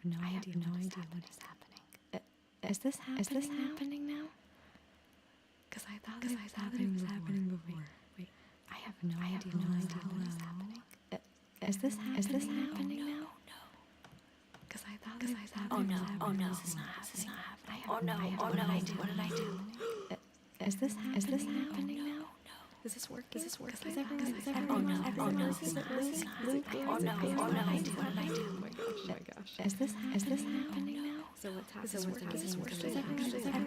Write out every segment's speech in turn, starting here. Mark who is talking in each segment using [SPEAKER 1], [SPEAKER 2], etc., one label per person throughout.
[SPEAKER 1] no idea what is happening. Is this happening now? Because I thought it was happening before. Wait, I have no idea what is happening. Is this happening now? Because I thought it was happening. Oh no, this is not happening. Oh no, what did I do? Is this happening now? Is this working? Oh no, this is not happening. Oh no, what did I do? Oh my gosh. Is this happening now? So what's happening? Is this working?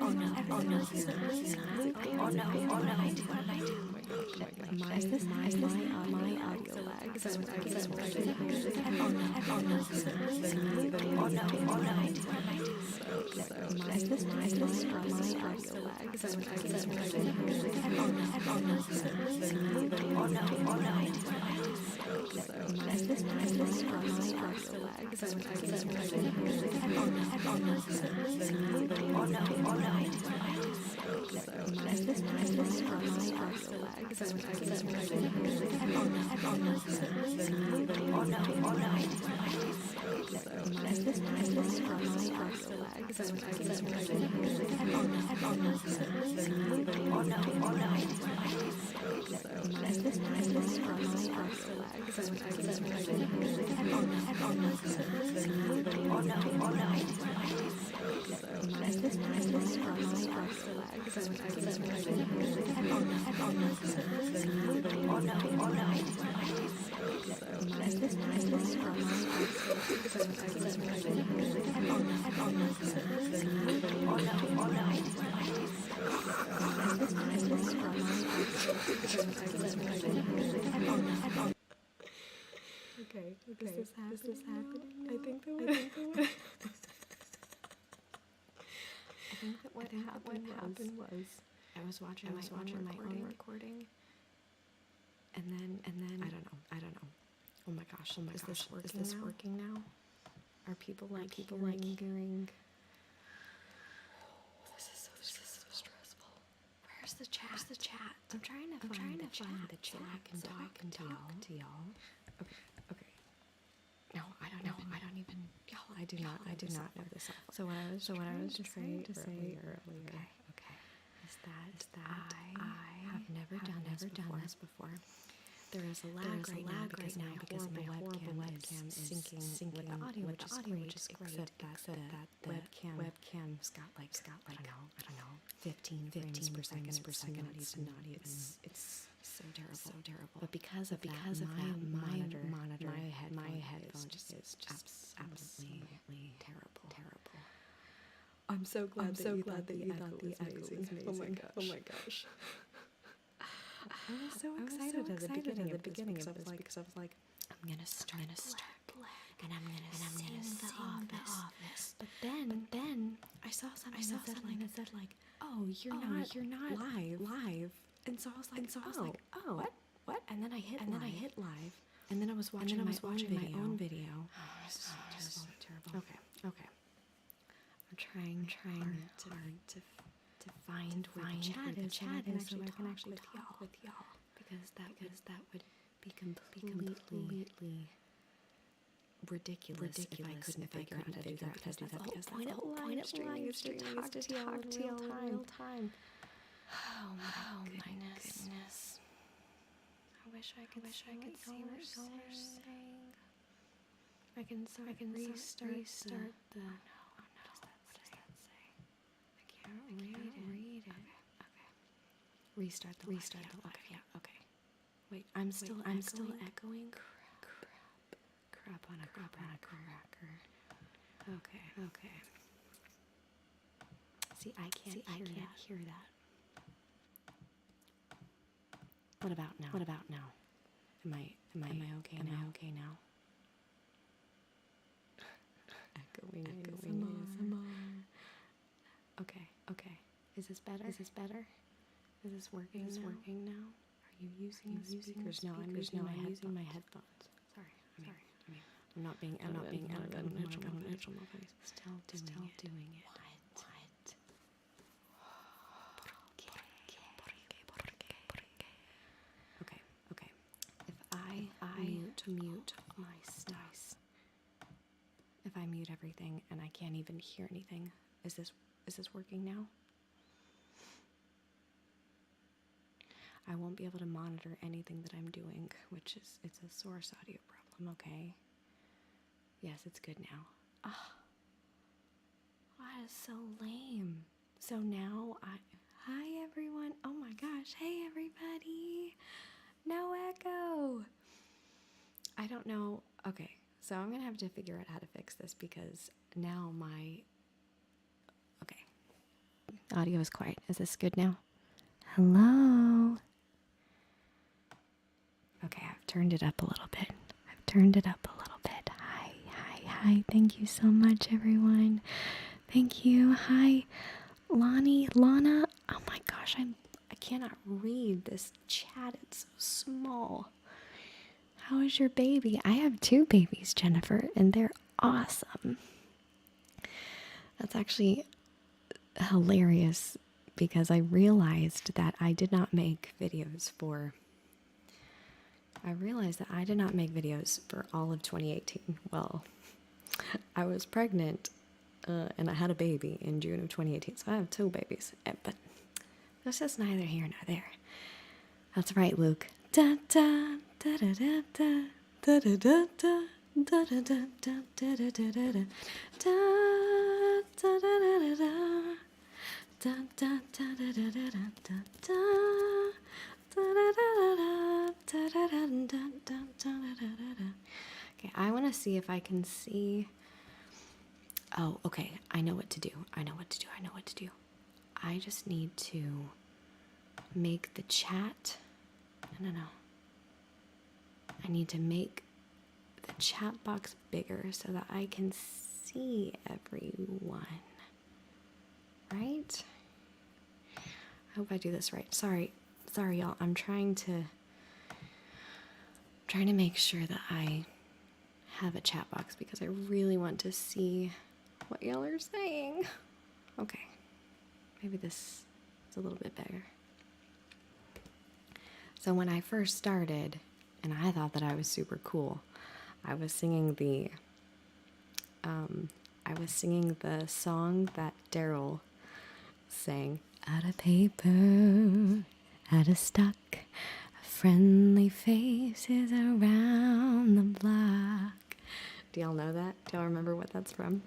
[SPEAKER 1] Oh no, this is not happening. Oh no, what did I do? Oh my gosh. Is this my audio lag? Is this working? Oh no, this is not happening. Oh no, what did I do? Is this my audio lag? Is this working? Oh no, this is not happening. Oh no, what did I do? Is this my audio lag? Is this working? Oh no, this is not happening. Oh no, what did I do? Is this my audio lag? Is this working? Oh no, this is not happening. Oh no, what did I do? Is this my audio lag? Is this working? Oh no, this is not happening. Oh no, what did I do? Is this my audio lag? Is this working? Oh no, this is not happening. Oh no, what did I do? Is this my audio lag? Is this working? Oh no, this is not happening. Oh no, what did I do? Is this my audio lag? Is this working? Oh no, this is not happening. Oh no, what did I do? Is this my audio lag? Okay. Is this happening? I think that what happened was I was watching my own recording, and then I don't know. Oh my gosh! Is this working now? Are people hearing? This is so stressful. Where's the chat? I'm trying to find the chat so I can talk to y'all. Okay. No, I don't even. Y'all, I do not know this. So what I was just trying to say earlier. Okay. Is that I have never done this before. There is a lag right now because my horrible webcam is syncing with the audio, which is great. Except that the webcam's got like I don't know, 15 frames per second. It's not even. It's so terrible. But because of that monitor, my headphones is just absolutely terrible. I'm so glad that you thought the echo was amazing. Oh my gosh. I was so excited at the beginning of this because I was like, I'm gonna start and I'm gonna sing the office. But then I saw something that said like, oh, you're not live. And so I was like, oh, what? And then I hit live. And then I was watching my own video. Oh, this is terrible. Okay. I'm trying hard to find where the chat is so I can actually talk with y'all. Because that would be completely ridiculous if I couldn't figure out how to do that. Because the whole point of livestreaming is to talk to y'all in real time. Oh my goodness. I wish I could see what y'all are saying. I can restart the... Oh no, what does that say? I can't read it. Okay. Restart the live. Okay. Wait, I'm still echoing? Crap on a cracker. Okay. See, I can't hear that. What about now? Am I okay now? Echoing ASMR. Okay. Is this better? Is this working now? Are you using speakers? No, I'm using my headphones. Sorry. I'm not being unconventional. Still doing it. What? Okay. If I mute my stuff, if I I mute everything and I can't even hear anything? Is this working now? I won't be able to monitor anything that I'm doing, which is, it's a source audio problem, okay? Yes, it's good now. Ah, that is so lame. So now hi everyone. Oh my gosh, hey everybody. No echo. I don't know. Okay, so I'm gonna have to figure out how to fix this because now okay. Audio is quiet. Is this good now? Hello? Okay, I've turned it up a little bit. Hi. Thank you so much, everyone. Thank you. Hi, Lana. Oh my gosh, I cannot read this chat. It's so small. How is your baby? I have 2 babies, Jennifer, and they're awesome. That's actually hilarious because I realized that I did not make videos for all of 2018. Well, I was pregnant and I had a baby in June of 2018, so I have 2 babies. But that's just neither here nor there. That's right, Luke. Da da da da da da da da da da da da da da da da da da Okay, I want to see if I can see. Oh, okay. I know what to do. I just need to make the chat. No. I need to make the chat box bigger so that I can see everyone. Right? I hope I do this right. Sorry, y'all. I'm trying to make sure that I have a chat box because I really want to see what y'all are saying. Okay. Maybe this is a little bit better. So when I first started, and I thought that I was super cool, I was singing the song that Daryl sang. Out of paper, out of stock, friendly faces around the block. Do y'all know that? Do y'all remember what that's from?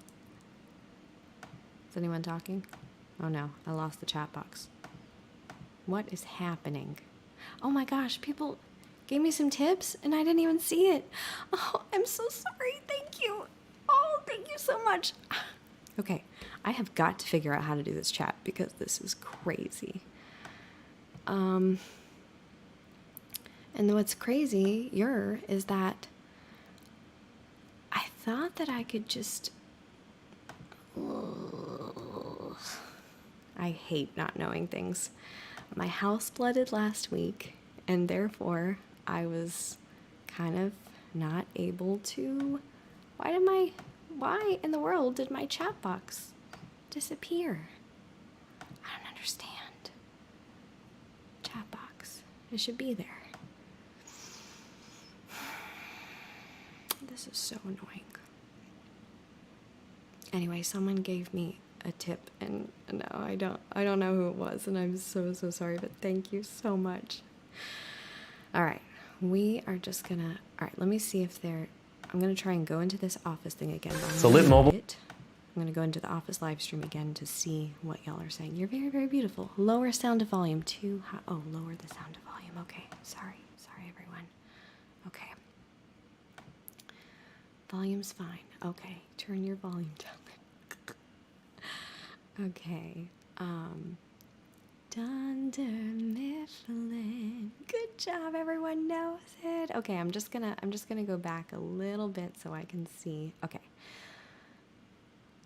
[SPEAKER 1] Is anyone talking? Oh no, I lost the chat box. What is happening? Oh my gosh, people gave me some tips and I didn't even see it. Oh, I'm so sorry. Thank you. Oh, thank you so much. Okay, I have got to figure out how to do this chat because this is crazy. And what's crazier is that I thought that I could just... I hate not knowing things. My house flooded last week, and therefore I was kind of not able to... Why in the world did my chat box disappear? I don't understand. Chat box. It should be there. This is so annoying. Anyway, someone gave me a tip, and no, I don't know who it was, and I'm so sorry, but thank you so much. All right, we are just gonna... All right, let me see if they're... I'm gonna try and go into this office thing again.
[SPEAKER 2] So lit mobile.
[SPEAKER 1] I'm gonna go into the office live stream again to see what y'all are saying. You're very, very beautiful. Lower sound of volume. Too high. Oh, lower the sound of volume. Okay, sorry everyone. Okay. Volume's fine. Okay, turn your volume down. Okay. Dunder Mifflin. Good job, everyone knows it. Okay, I'm just gonna go back a little bit so I can see. Okay.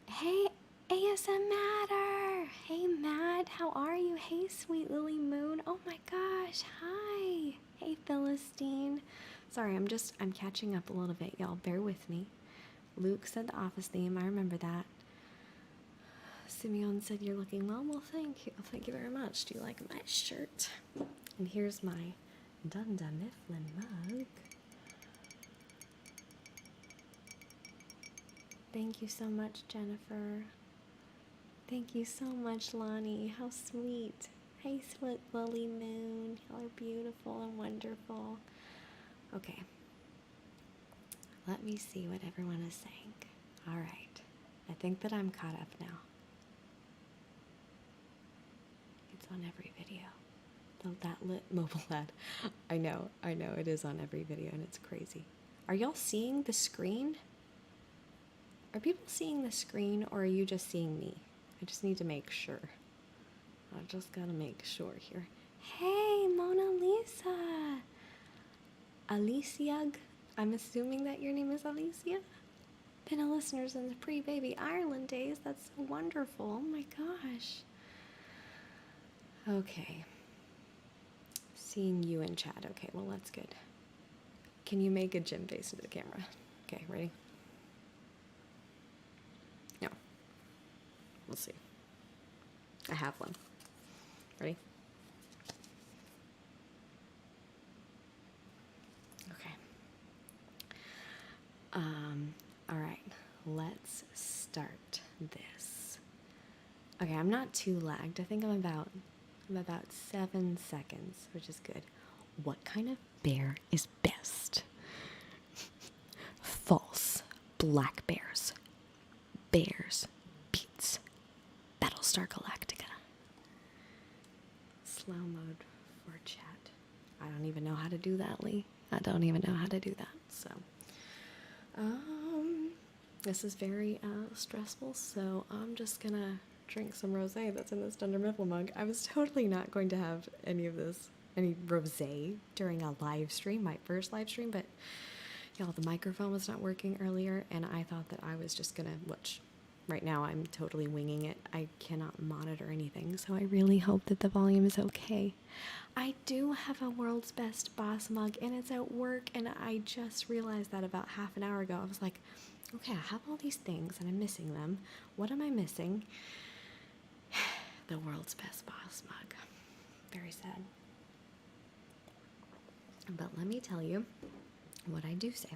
[SPEAKER 1] Hey, ASM Matter. Hey, Matt. How are you? Hey, Sweet Lily Moon. Oh my gosh. Hi. Hey, Philistine. Sorry, I'm catching up a little bit, y'all. Bear with me. Luke said the office theme. I remember that. Simeon said you're looking well. Well, thank you. Thank you very much. Do you like my shirt? And here's my Dunder Mifflin mug. Thank you so much, Jennifer. Thank you so much, Lonnie. How sweet. Hey, sweet Lily Moon. Y'all are beautiful and wonderful. Okay. Let me see what everyone is saying. All right. I think that I'm caught up now. It's on every video. That lit mobile ad. I know. It is on every video and it's crazy. Are y'all seeing the screen? Are people seeing the screen or are you just seeing me? I just need to make sure. I just gotta make sure here. Hey, Mona Lisa! Alicia, I'm assuming that your name is Alicia? Been a listener since pre-baby Ireland days. That's so wonderful. Oh my gosh. Okay. Seeing you in chat. Okay, well, that's good. Can you make a gym face into the camera? Okay, ready? No. We'll see. I have one. Ready? Okay. All right. Let's start this. Okay, I'm not too lagged. I think I'm about 7 seconds, which is good. What kind of bear is best? False. Black bears. Bears. Beats. Battlestar Galactica. Slow mode for chat. I don't even know how to do that, Lee. I don't even know how to do that. So, this is very stressful. So I'm just gonna drink some rosé that's in this Dunder Mifflin mug. I was totally not going to have any rosé during a live stream, my first live stream, but y'all, the microphone was not working earlier, and I thought that I was just gonna watch. Right now, I'm totally winging it. I cannot monitor anything, so I really hope that the volume is okay. I do have a World's Best Boss mug, and it's at work, and I just realized that about half an hour ago. I was like, okay, I have all these things, and I'm missing them. What am I missing? The World's Best Boss mug. Very sad. But let me tell you what I do say.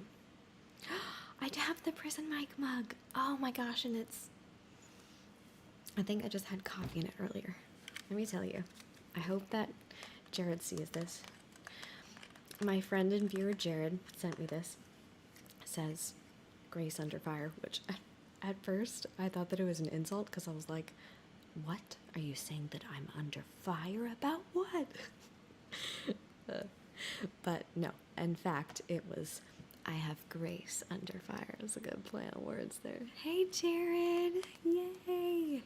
[SPEAKER 1] I have the prison mic mug. Oh my gosh, and I think I just had coffee in it earlier. Let me tell you. I hope that Jared sees this. My friend and viewer Jared sent me this. It says, Grace under fire, which at first I thought that it was an insult because I was like, what? Are you saying that I'm under fire? About what? But no, in fact, it was, I have grace under fire. It's a good play on words there. Hey, Jared. Yay.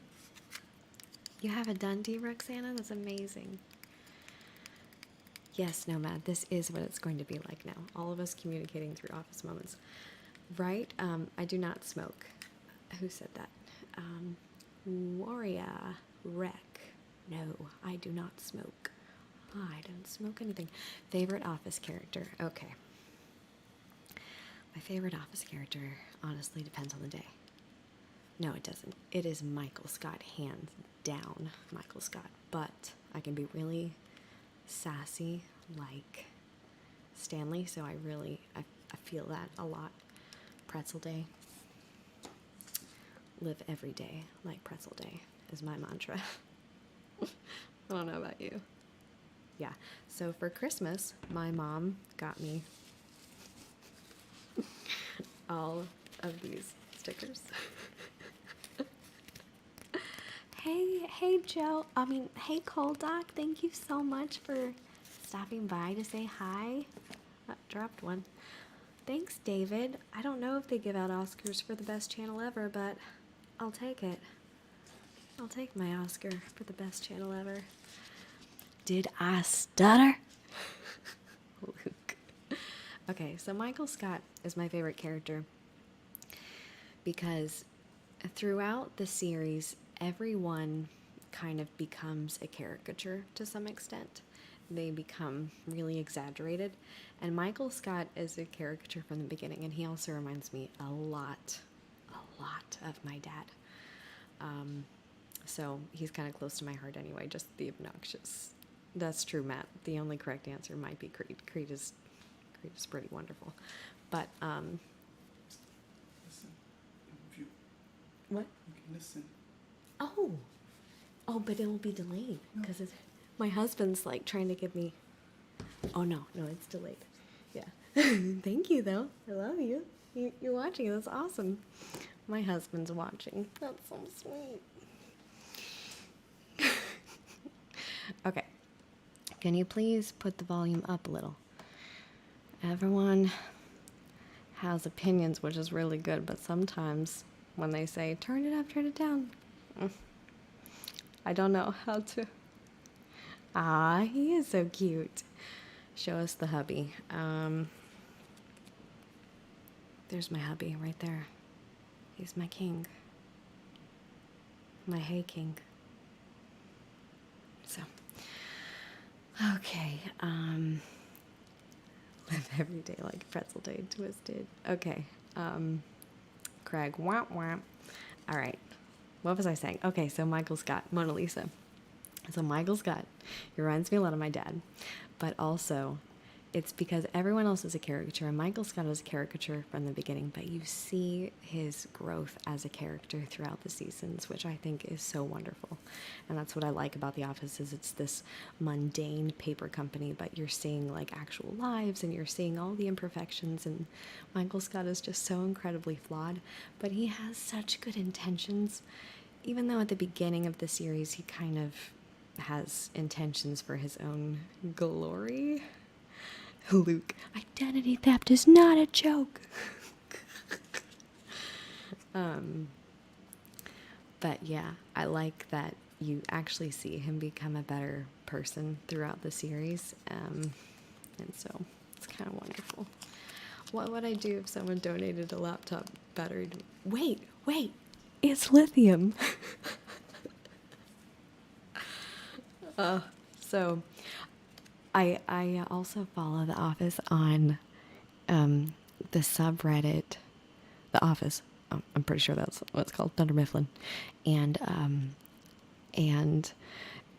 [SPEAKER 1] You have a Dundee, Roxana? That's amazing. Yes, Nomad, this is what it's going to be like now. All of us communicating through office moments. Right? I do not smoke. Who said that? Warrior Rec. No, I do not smoke. I don't smoke anything. Favorite office character? Okay. My favorite office character honestly depends on the day. No, it doesn't. It is Michael Scott, hands down Michael Scott. But I can be really sassy like Stanley, so I feel that a lot. Pretzel Day. Live every day like Pretzel Day is my mantra. I don't know about you. Yeah, so for Christmas, my mom got me all of these stickers. Hey Joe, hey Cold Doc, thank you so much for stopping by to say hi. Dropped one. Thanks, David. I don't know if they give out Oscars for the best channel ever, but I'll take it. I'll take my Oscar for the best channel ever. Did I stutter? Luke. Okay, so Michael Scott is my favorite character because throughout the series, everyone kind of becomes a caricature to some extent. They become really exaggerated. And Michael Scott is a caricature from the beginning, and he also reminds me a lot of my dad. So he's kind of close to my heart anyway, just the obnoxious. That's true, Matt. The only correct answer might be Creed. Creed is pretty wonderful. But
[SPEAKER 2] Listen, if you
[SPEAKER 1] What?
[SPEAKER 2] You can listen.
[SPEAKER 1] Oh. Oh, but it will be delayed because my husband's like trying to give me. Oh no, it's delayed. Yeah. Thank you though. I love you. You're watching. That's awesome. My husband's watching. That's so sweet. Okay. Can you please put the volume up a little? Everyone has opinions, which is really good, but sometimes when they say turn it up, turn it down, I don't know how to. Ah, he is so cute. Show us the hubby. There's my hubby right there. He's my king. My hey king. So, okay. Live every day like pretzel day twisted. Okay. Craig. Womp womp. All right. What was I saying? Okay, so Michael Scott, Mona Lisa. So Michael Scott, he reminds me a lot of my dad, but also it's because everyone else is a caricature and Michael Scott is a caricature from the beginning, but you see his growth as a character throughout the seasons, which I think is so wonderful. And that's what I like about The Office is it's this mundane paper company, but you're seeing like actual lives and you're seeing all the imperfections, and Michael Scott is just so incredibly flawed, but he has such good intentions. Even though at the beginning of the series he kind of has intentions for his own glory. Luke, identity theft is not a joke. But yeah, I like that you actually see him become a better person throughout the series. And so it's kind of wonderful. What would I do if someone donated a laptop battery? Wait, it's lithium. So I also follow The Office on the subreddit, The Office. I'm pretty sure that's what it's called, Thunder Mifflin. And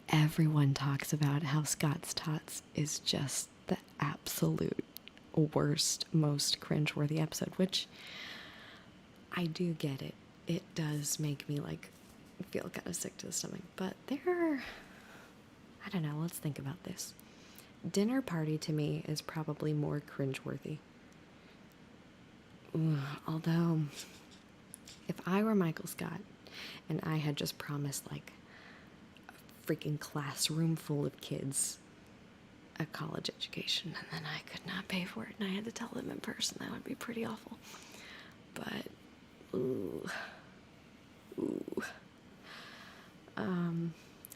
[SPEAKER 1] everyone talks about how Scott's Tots is just the absolute worst, most cringeworthy episode, which I do get it. It does make me like feel kind of sick to the stomach, but I don't know, let's think about this. Dinner Party to me is probably more cringeworthy. Although, if I were Michael Scott and I had just promised like a freaking classroom full of kids a college education and then I could not pay for it and I had to tell them in person, that would be pretty awful. But,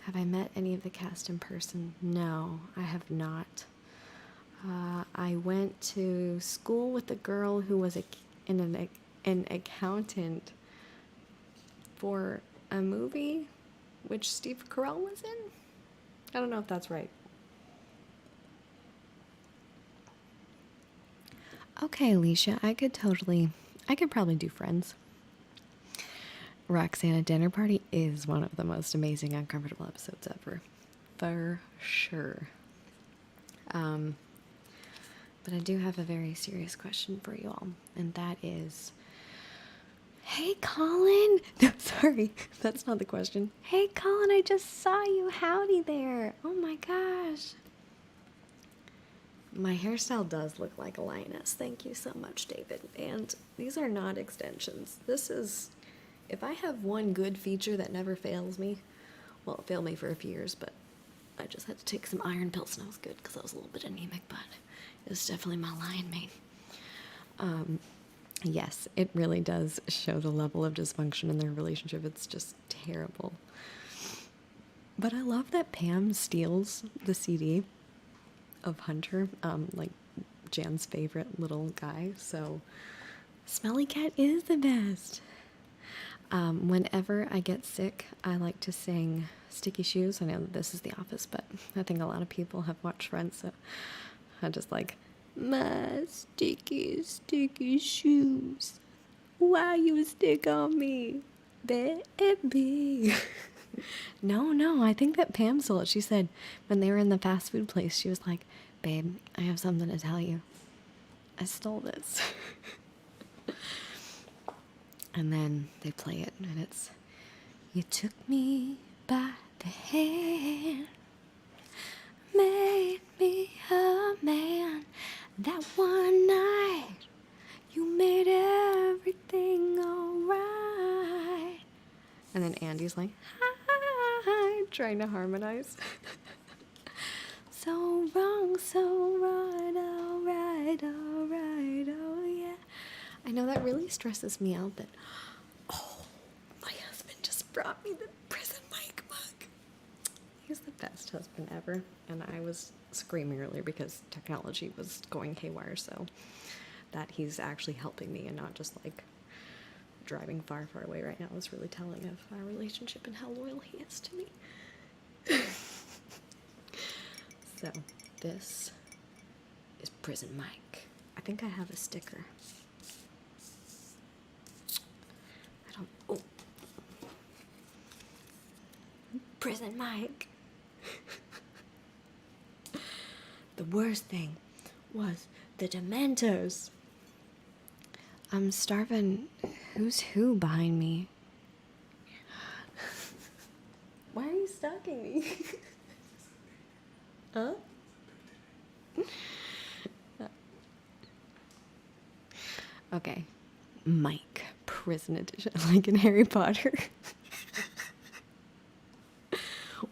[SPEAKER 1] have I met any of the cast in person? No, I have not. I went to school with a girl who was an accountant for a movie which Steve Carell was in. I don't know if that's right. Okay, Alicia, I could probably do Friends. Roxanne, Dinner Party is one of the most amazing uncomfortable episodes ever. For sure. But I do have a very serious question for you all, and that is, hey, Colin! No, sorry, that's not the question. Hey, Colin, I just saw you. Howdy there. Oh my gosh. My hairstyle does look like a lioness. Thank you so much, David. And these are not extensions. This is, if I have one good feature that never fails me, well, it failed me for a few years, but I just had to take some iron pills and I was good because I was a little bit anemic, but it was definitely my lion mane. Yes, it really does show the level of dysfunction in their relationship. It's just terrible. But I love that Pam steals the CD of Hunter, like Jan's favorite little guy. So Smelly Cat is the best. Whenever I get sick, I like to sing Sticky Shoes. I know that this is The Office, but I think a lot of people have watched Friends, so I just like, my sticky, sticky shoes. Why you stick on me, baby? No, I think that Pam stole it. She said when they were in the fast food place, she was like, babe, I have something to tell you. I stole this. And then they play it, and it's, you took me by the hand, made me a man. That one night, you made everything alright. And then Andy's like, hi, trying to harmonize. So wrong, so right, alright, alright, oh yeah. I know that really stresses me out that, oh, my husband just brought me the prison mic mug. He's the best husband ever. And I was screaming earlier because technology was going haywire, so that he's actually helping me and not just like driving far, far away right now is really telling of our relationship and how loyal he is to me. So, this is Prison Mike. I think I have a sticker. Oh. Prison Mike. The worst thing was the Dementors. I'm starving. Who's who behind me? Why are you stalking me? Huh? Okay. Mike, prison edition, like in Harry Potter.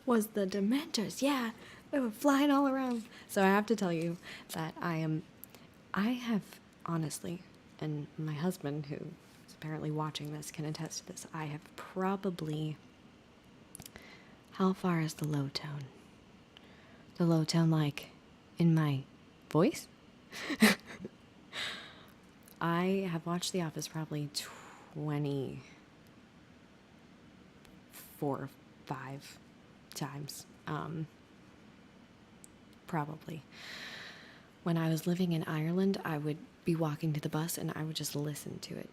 [SPEAKER 1] Was the Dementors. Yeah, they were flying all around. So I have to tell you that I have, honestly, and my husband, who is apparently watching this, can attest to this, I have probably, how far is the low tone? The low tone, like, in my voice? I have watched The Office probably 24 or 5 times. Probably. When I was living in Ireland, I would be walking to the bus and I would just listen to it.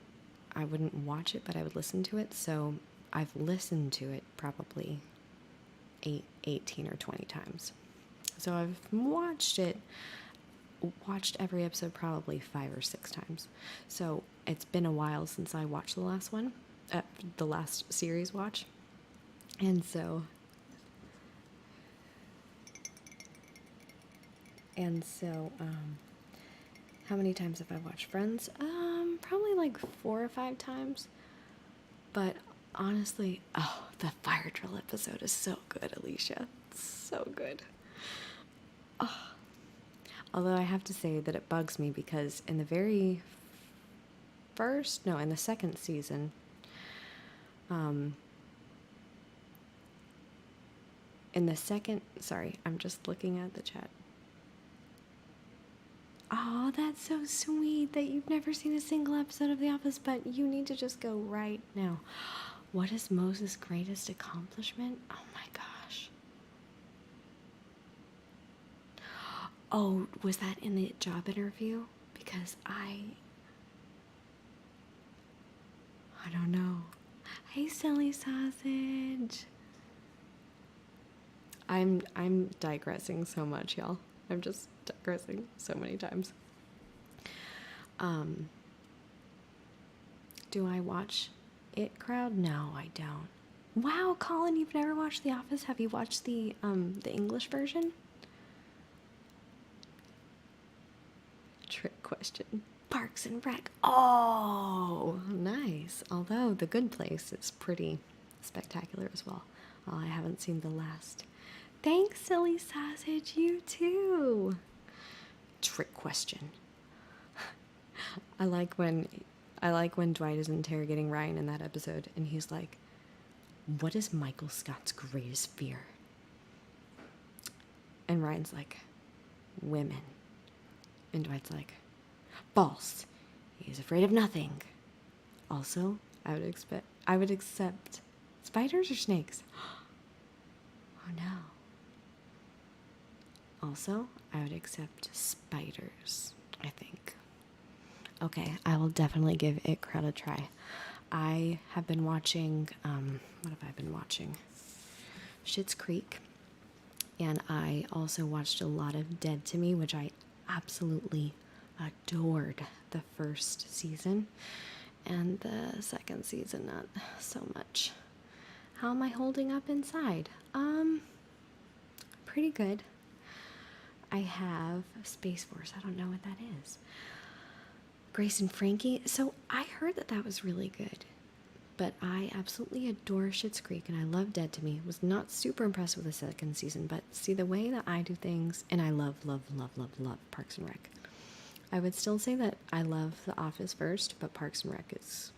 [SPEAKER 1] I wouldn't watch it, but I would listen to it. So I've listened to it probably 18 or 20 times. So I've watched every episode probably 5 or 6 times. So it's been a while since I watched the last one, the last series watch. And so, how many times have I watched Friends? Probably like 4 or 5 times. But honestly, the fire drill episode is so good, Alicia. It's so good. Oh. Although I have to say that it bugs me because in the second season, sorry, I'm just looking at the chat. Oh, that's so sweet that you've never seen a single episode of The Office, but you need to just go right now. What is Moses' greatest accomplishment? Oh my gosh. Oh, was that in the job interview? Because I don't know. Hey, silly sausage. I'm digressing so much, y'all. I'm just digressing so many times. Do I watch It Crowd? No, I don't. Wow, Colin, you've never watched The Office? Have you watched the English version? Trick question. Parks and Rec. Oh, nice. Although The Good Place is pretty spectacular as well. I haven't seen the last. Thanks, silly sausage. You too. Trick question. I like when Dwight is interrogating Ryan in that episode, and he's like, "What is Michael Scott's greatest fear?" And Ryan's like, "Women." And Dwight's like, "False. He's afraid of nothing. Also, I would accept spiders or snakes." Oh no. Also, I would accept spiders, I think. Okay, I will definitely give It Crowd a try. I have been watching, what have I been watching? Schitt's Creek. And I also watched a lot of Dead to Me, which I absolutely adored the first season. and the second season not so much. How am I holding up inside? Pretty good. I have Space Force. I don't know what that is. Grace and Frankie. So I heard that that was really good, but I absolutely adore Schitt's Creek and I love Dead to Me. Was not super impressed with the second season, but see the way that I do things, and I love Parks and Rec. I would still say that I love The Office first, but Parks and Rec is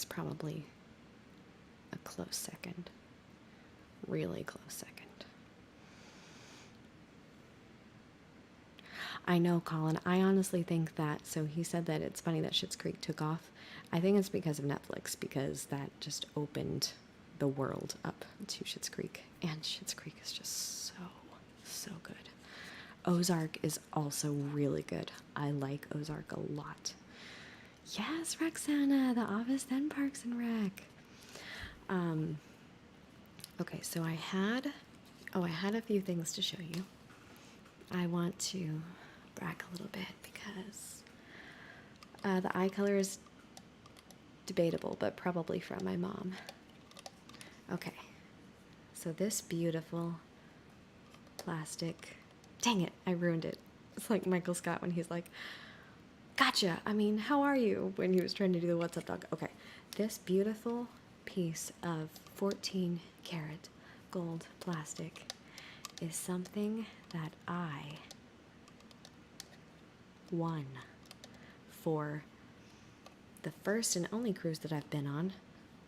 [SPEAKER 1] probably a close second. Really close second. I know, Colin. I honestly think that, so he said that it's funny that Schitt's Creek took off. I think it's because of Netflix, because that just opened the world up to Schitt's Creek. And Schitt's Creek is just so good. Ozark is also really good. I like Ozark a lot. Yes, Roxana, The Office, then Parks and Rec. Okay, so I had a few things to show you. I want to brag a little bit because the eye color is debatable, but probably from my mom. Okay, so this beautiful plastic, dang it, I ruined it. It's like Michael Scott when he's like, gotcha, I mean, how are you? When he was trying to do the What's Up Dog. Okay, this beautiful piece of 14 karat gold plastic is something that I won for the first and only cruise that I've been on,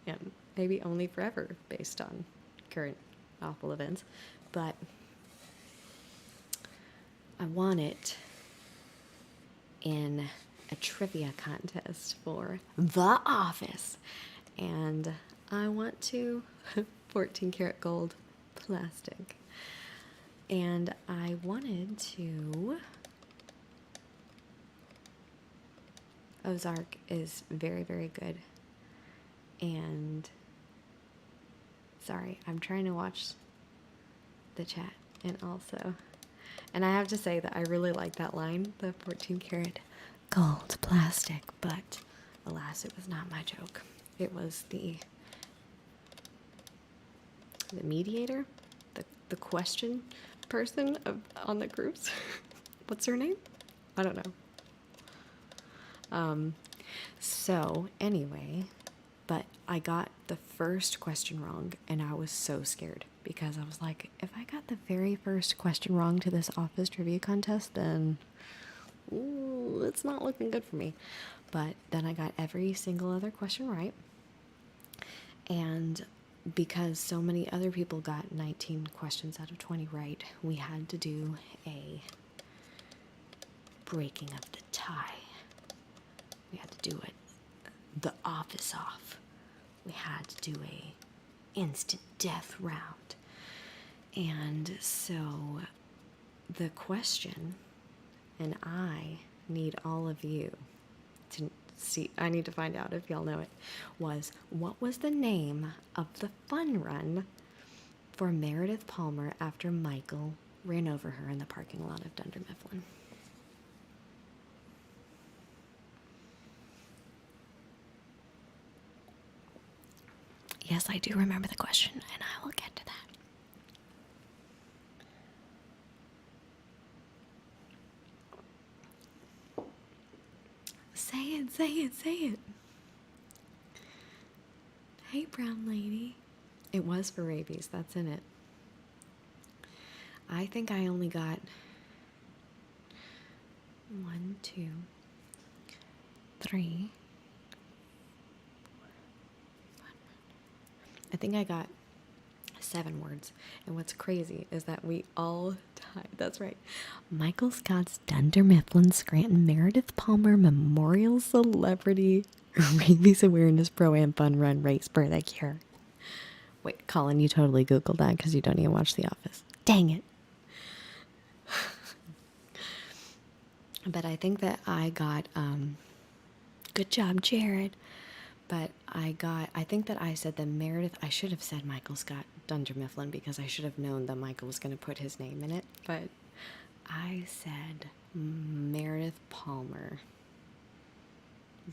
[SPEAKER 1] and maybe only forever based on current awful events, but I won it in a trivia contest for The Office, and I want to 14 karat gold plastic, and I wanted to. Ozark is very, very good, and sorry, I'm trying to watch the chat, and I have to say that I really like that line, the 14 karat gold plastic, but alas, it was not my joke. It was the mediator, the question person on the cruise. What's her name? I don't know. So anyway, but I got the first question wrong, and I was so scared because I was like, if I got the very first question wrong to this Office trivia contest, then it's not looking good for me. But then I got every single other question right, and because so many other people got 19 questions out of 20 right, we had to do a breaking of the tie. We had to do it the Office off. We had to do a instant death round. And so the question, and I need all of you to see, I need to find out if y'all know it, was what was the name of the fun run for Meredith Palmer after Michael ran over her in the parking lot of Dunder Mifflin? Yes, I do remember the question, and I will get to that. Say it, say it, say it. Hey, brown lady. It was for rabies, that's in it. I think I only got 1, 2, 3. I think I got 7 words. And what's crazy is that we all tied. That's right. Michael Scott's Dunder Mifflin Scranton Meredith Palmer Memorial Celebrity Rabies Awareness Pro-Am Fun Run Race for the Cure. Wait, Colin, you totally Googled that because you don't even watch The Office. Dang it. But I think that I got, good job, Jared. But I think that I said that Meredith, I should have said Michael Scott Dunder Mifflin because I should have known that Michael was going to put his name in it. But I said Meredith Palmer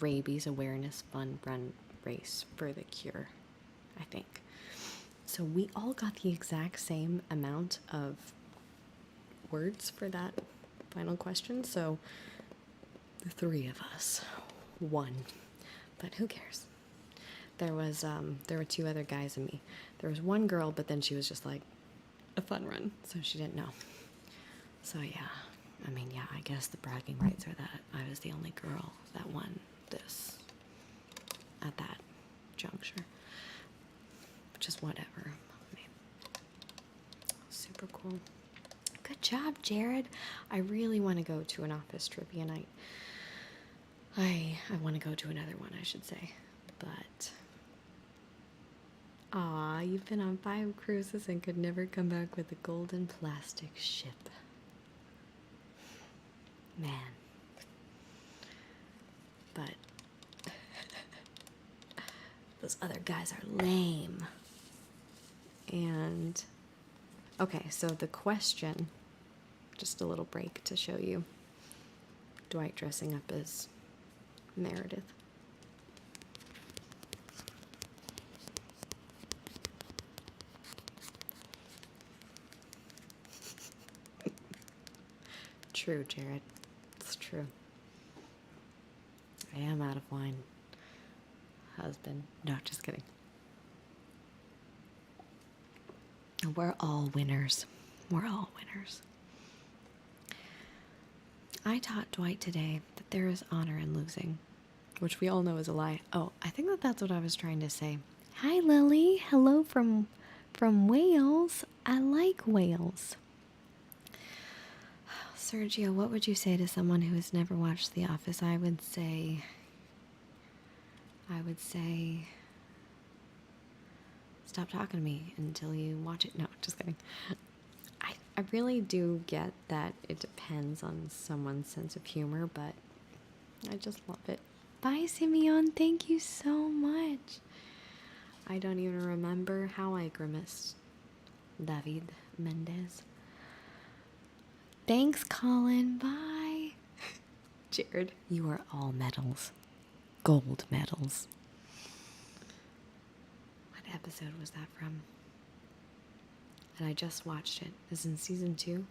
[SPEAKER 1] rabies awareness fun run race for the cure, I think. So we all got the exact same amount of words for that final question. So the three of us won, but who cares? There were two other guys and me. There was one girl, but then she was just like a fun run, so she didn't know. So yeah, I mean, yeah, I guess the bragging rights are that I was the only girl that won this at that juncture, which is whatever. I mean, super cool. Good job, Jared. I really want to go to an office trivia night. I want to go to another one, I should say, but aw, you've been on 5 cruises and could never come back with a golden plastic ship. Man. But those other guys are lame. And okay, so the question, just a little break to show you Dwight dressing up as Meredith. True, Jared. It's true. I am out of wine. Husband. No, just kidding. We're all winners. We're all winners. I taught Dwight today that there is honor in losing, which we all know is a lie. Oh, I think that's what I was trying to say. Hi, Lily. Hello from Wales. I like Wales. Sergio, what would you say to someone who has never watched The Office? I would say, stop talking to me until you watch it. No, just kidding. I really do get that it depends on someone's sense of humor, but I just love it. Bye, Simeon. Thank you so much. I don't even remember how I grimaced. David Mendez. Thanks, Colin. Bye. Jared, you are all medals. Gold medals. What episode was that from? And I just watched it. It's in season 2.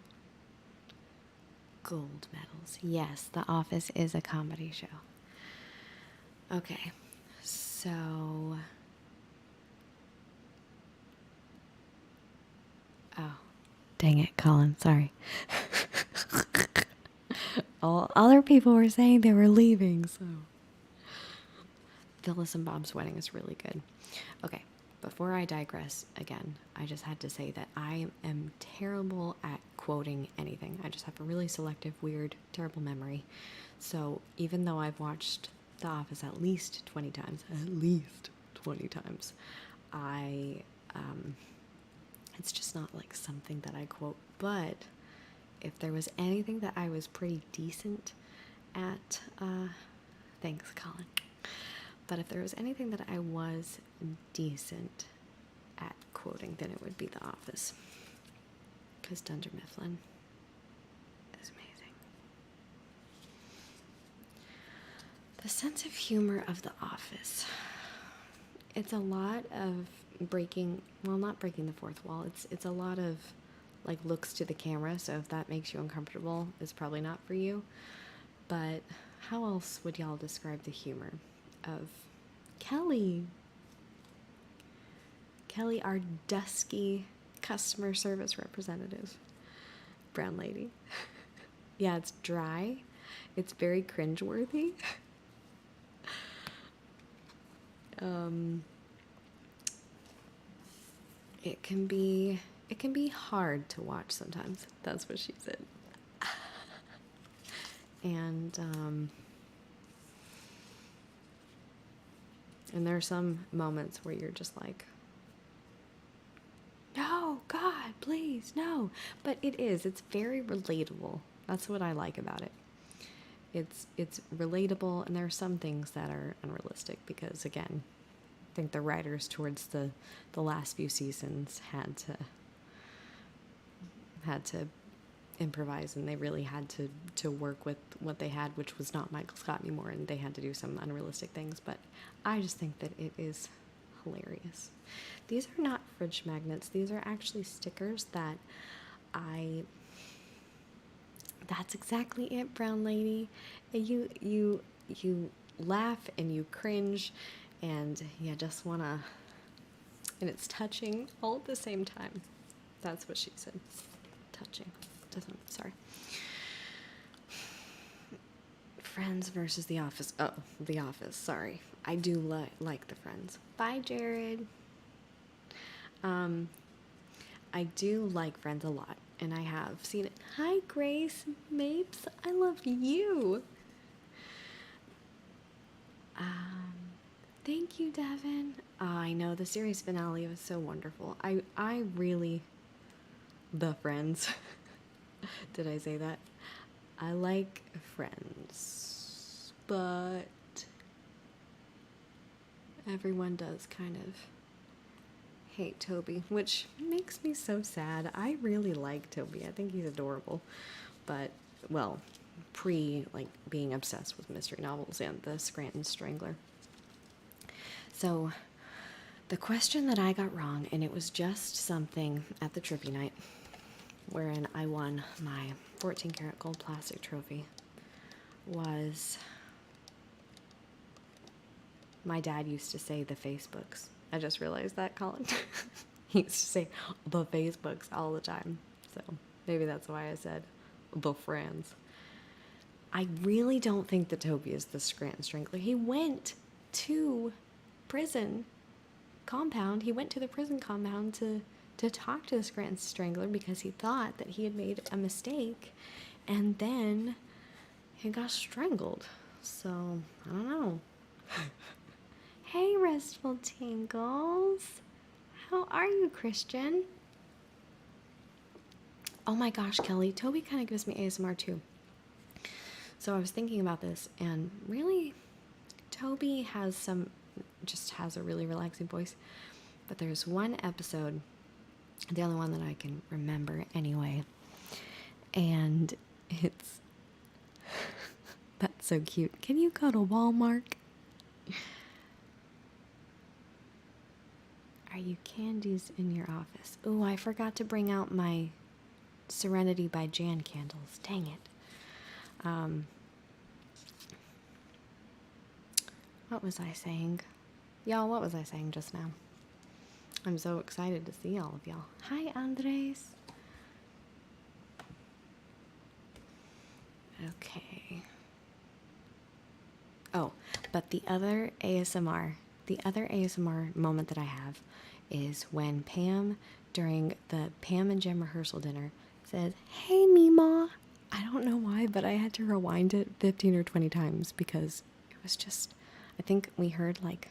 [SPEAKER 1] Gold medals. Yes, The Office is a comedy show. Okay, so... Oh, dang it, Colin. Sorry. All other people were saying they were leaving, so... Phyllis and Bob's Wedding is really good. Okay, before I digress again, I just had to say that I am terrible at quoting anything. I just have a really selective, weird, terrible memory. So even though I've watched The Office at least 20 times, it's just not like something that I quote. But if there was anything that I was pretty decent at, thanks, Colin. But if there was anything that I was decent at quoting, then it would be The Office. Because Dunder Mifflin is amazing. The sense of humor of The Office. It's a lot of not breaking the fourth wall. It's a lot of like looks to the camera, so if that makes you uncomfortable, it's probably not for you. But how else would y'all describe the humor of Kelly, our dusky customer service representative, brown lady? Yeah, it's dry. It's very cringeworthy. It can be hard to watch sometimes. That's what she said. And there are some moments where you're just like, no, God, please, no. But it's very relatable. That's what I like about it. It's relatable, and there are some things that are unrealistic because, again, I think the writers towards the last few seasons had to
[SPEAKER 2] improvise, and they really had to work with what they had, which was not Michael Scott anymore, and they had to do some unrealistic things. But I just think that it is hilarious. These are not fridge magnets. These are actually stickers that that's exactly it, brown lady. You laugh and you cringe and you just wanna, and it's touching all at the same time. That's what she said. Touching. Sorry. Friends versus The Office. Oh, The Office. Sorry. I do like the Friends. Bye, Jared. I do like Friends a lot, and I have seen it. Hi, Grace Mapes. I love you. Thank you, Devin. I know the series finale was so wonderful. I really, the Friends. Did I say that? I like Friends, but everyone does kind of hate Toby, which makes me so sad. I really like Toby. I think he's adorable, but, well, being obsessed with mystery novels and the Scranton Strangler. So the question that I got wrong, and it was just something at the trivia night wherein I won my 14 karat gold plastic trophy, was, my dad used to say the Facebooks. I just realized that, Colin. He used to say the Facebooks all the time. So maybe that's why I said the Friends. I really don't think that Toby is the Scranton Strangler. He went to prison compound. He went to the prison compound to talk to the Scranton Strangler because he thought that he had made a mistake, and then he got strangled. So, I don't know. Hey, Restful Tingles. How are you, Christian? Oh my gosh, Kelly. Toby kind of gives me ASMR too. So I was thinking about this, and really, Toby just has a really relaxing voice. But there's one episode, the only one that I can remember anyway, and it's, that's so cute. Can you go to Walmart? Are you candies in your office? Ooh, I forgot to bring out my Serenity by Jan candles. Dang it. What was I saying? Y'all, what was I saying just now? I'm so excited to see all of y'all. Hi, Andres. Okay. Oh, but the other ASMR moment that I have is when Pam, during the Pam and Jem rehearsal dinner, says, "Hey, Meemaw." I don't know why, but I had to rewind it 15 or 20 times because it was just, I think we heard like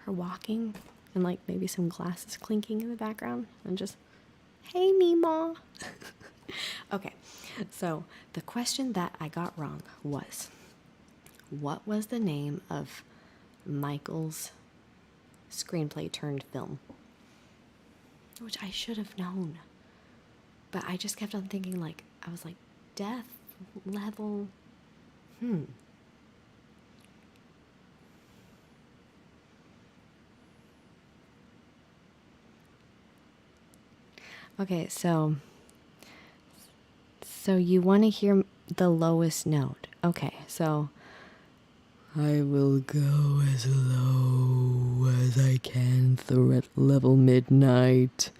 [SPEAKER 2] her walking and like maybe some glasses clinking in the background and just, "Hey, Meemaw." Okay, so the question that I got wrong was, what was the name of Michael's screenplay turned film? Which I should have known. But I just kept on thinking, like, I was like, death level. Okay, so you want to hear the lowest note. Okay, so I will go as low as I can. Threat level midnight.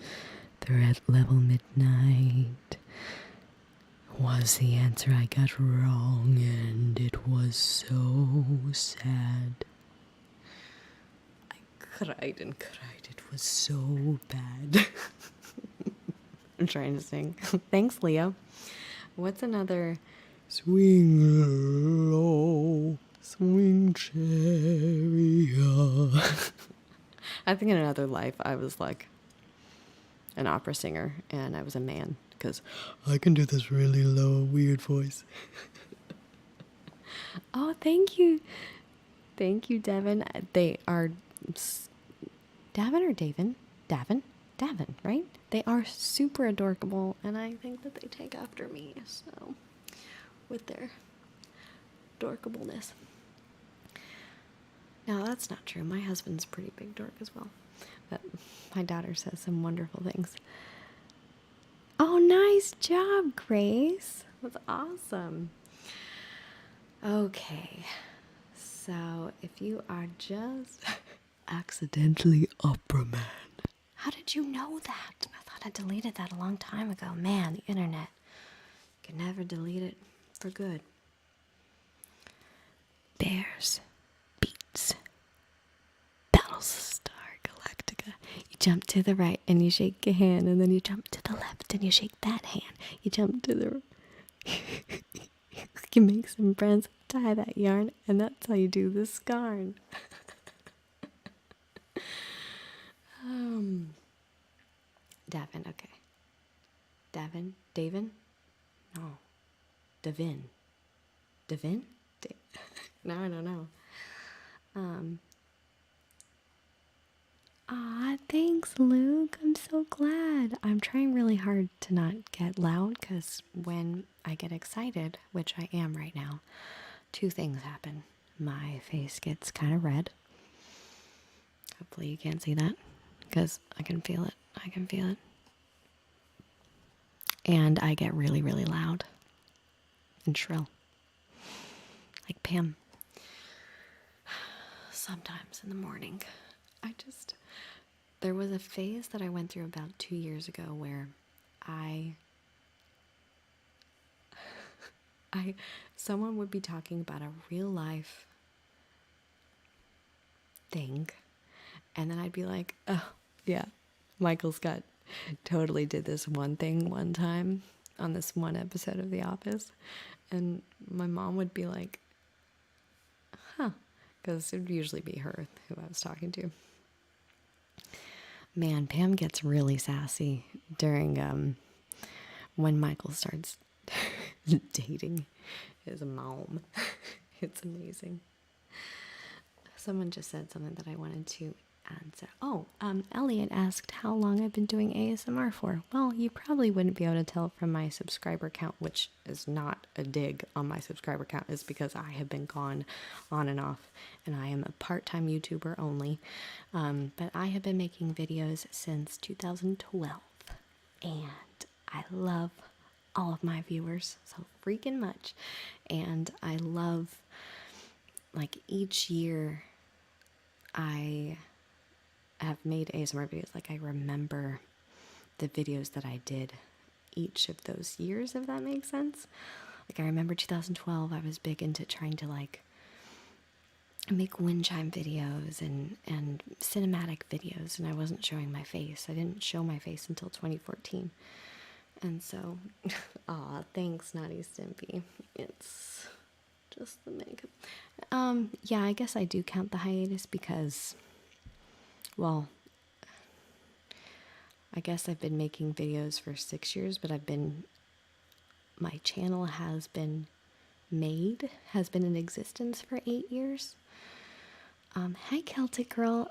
[SPEAKER 2] Threat level midnight was the answer I got wrong, and it was so sad. I cried and cried. It was so bad. I'm trying to sing. Thanks, Leo. What's another? Swing low, swing chariot. I think in another life I was like an opera singer and I was a man because I can do this really low, weird voice. Oh, thank you. Thank you, Devin. They are Davin or Davin? Davin? Davin, right? They are super adorable, and I think that they take after me, so, with their dorkableness. Now, that's not true. My husband's a pretty big dork as well, but my daughter says some wonderful things. Oh, nice job, Grace. That's awesome. Okay, so if you are just accidentally opera man. How did you know that? I thought I deleted that a long time ago. Man, the internet. You can never delete it for good. Bears, beats, Battlestar Galactica. You jump to the right and you shake your hand, and then you jump to the left and you shake that hand. You jump to the you make some friends, tie that yarn, and that's how you do the scarn. Davin, okay. Davin? No. Davin. Now I don't know. Aw, thanks, Luke. I'm so glad. I'm trying really hard to not get loud, because when I get excited, which I am right now, two things happen. My face gets kind of red. Hopefully you can't see that, because I can feel it. And I get really, really loud and shrill. Like Pam. Sometimes in the morning. There was a phase that I went through about 2 years ago where someone would be talking about a real life thing, and then I'd be like, oh, yeah, Michael Scott totally did this one thing one time on this one episode of The Office, and my mom would be like, huh, because it would usually be her who I was talking to. Man, Pam gets really sassy during when Michael starts dating his mom. It's amazing. Someone just said something that I wanted to answer. Oh, Elliot asked how long I've been doing ASMR for. Well, you probably wouldn't be able to tell from my subscriber count, which is not a dig on my subscriber count. It's because I have been gone on and off, and I am a part-time YouTuber only. But I have been making videos since 2012, and I love all of my viewers so freaking much. And I love, like, each year I have made ASMR videos. Like, I remember the videos that I did each of those years, if that makes sense. Like, I remember 2012, I was big into trying to, like, make wind chime videos and cinematic videos, and I wasn't showing my face. I didn't show my face until 2014. And so, aw, thanks, Naughty Stimpy. It's just the makeup. Yeah, I guess I do count the hiatus because, well, I guess I've been making videos for 6 years, but my channel has been in existence for 8 years. Hi, Celtic Girl.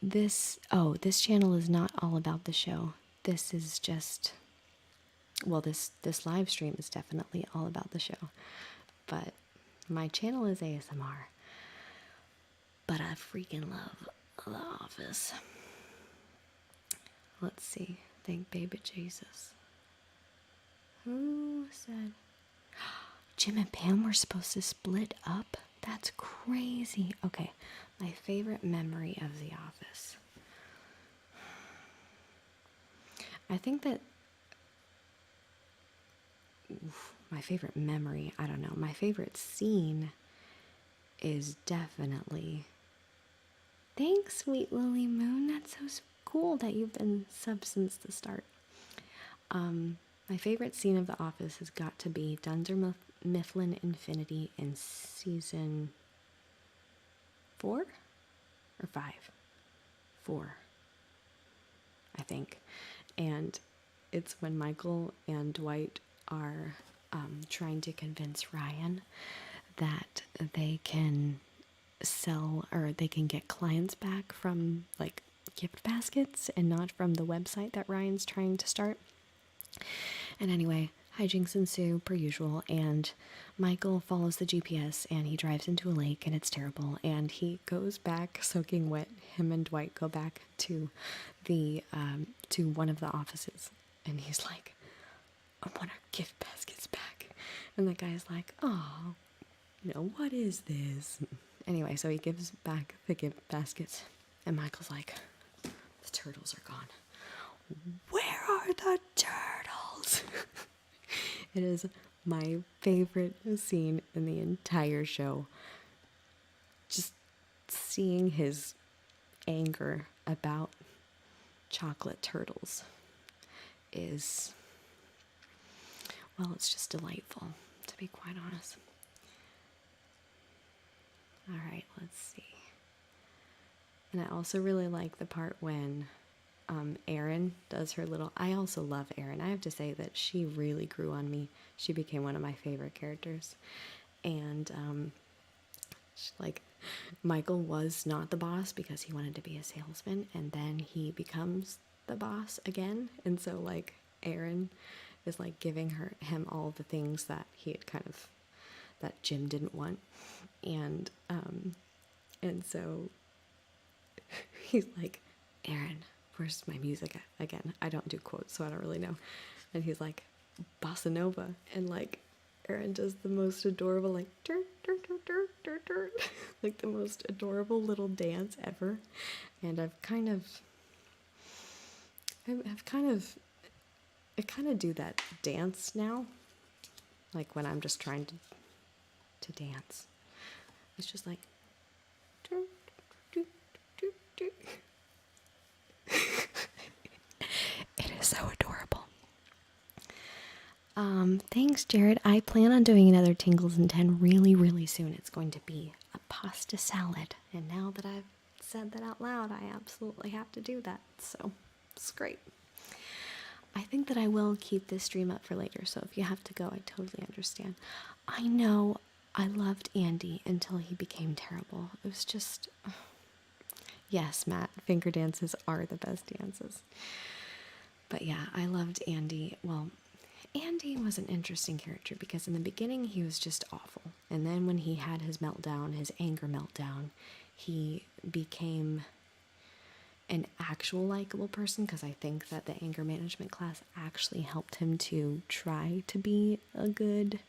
[SPEAKER 2] This channel is not all about the show. This is just, well, this live stream is definitely all about the show, but my channel is ASMR. But I freaking love The Office. Let's see. Thank baby Jesus. Who said Jim and Pam were supposed to split up? That's crazy. Okay, my favorite memory of The Office. I think that my favorite memory, I don't know, my favorite scene is definitely, thanks, Sweet Lily Moon. That's so cool that you've been sub since the start. My favorite scene of The Office has got to be Dunder Mifflin Infinity in season 4 or 5? 4, I think. And it's when Michael and Dwight are trying to convince Ryan that they can sell, or they can get clients back from, like, gift baskets and not from the website that Ryan's trying to start. And anyway, hijinks ensue per usual, and Michael follows the GPS and he drives into a lake and it's terrible, and he goes back soaking wet. Him and Dwight go back to the to one of the offices, and he's like, I want our gift baskets back. And the guy's like, oh, what is this? Anyway, so he gives back the gift baskets, and Michael's like, the turtles are gone. Where are the turtles? It is my favorite scene in the entire show. Just seeing his anger about chocolate turtles is, well, it's just delightful, to be quite honest. All right, let's see. And I also really like the part when Erin does her little... I also love Erin. I have to say that she really grew on me. She became one of my favorite characters. And, Michael was not the boss because he wanted to be a salesman, and then he becomes the boss again. And so, Erin is, giving him all the things that he had that Jim didn't want. And so he's like, Erin, where's my music again? I don't do quotes, so I don't really know. And he's like, bossa nova. And Erin does the most adorable, dirt, dirt, dirt, dirt, dirt, dirt. The most adorable little dance ever. And I kind of do that dance now. When I'm just trying to dance. It's just like, do, do, do, do. It is so adorable. Thanks, Jared. I plan on doing another Tingles in 10 really, really soon. It's going to be a pasta salad. And now that I've said that out loud, I absolutely have to do that. So, it's great. I think that I will keep this stream up for later, so if you have to go, I totally understand. I know I loved Andy until he became terrible. It was just... Yes, Matt, finger dances are the best dances. But yeah, I loved Andy. Well, Andy was an interesting character because in the beginning he was just awful. And then when he had his meltdown, his anger meltdown, he became an actual likable person, because I think that the anger management class actually helped him to try to be a good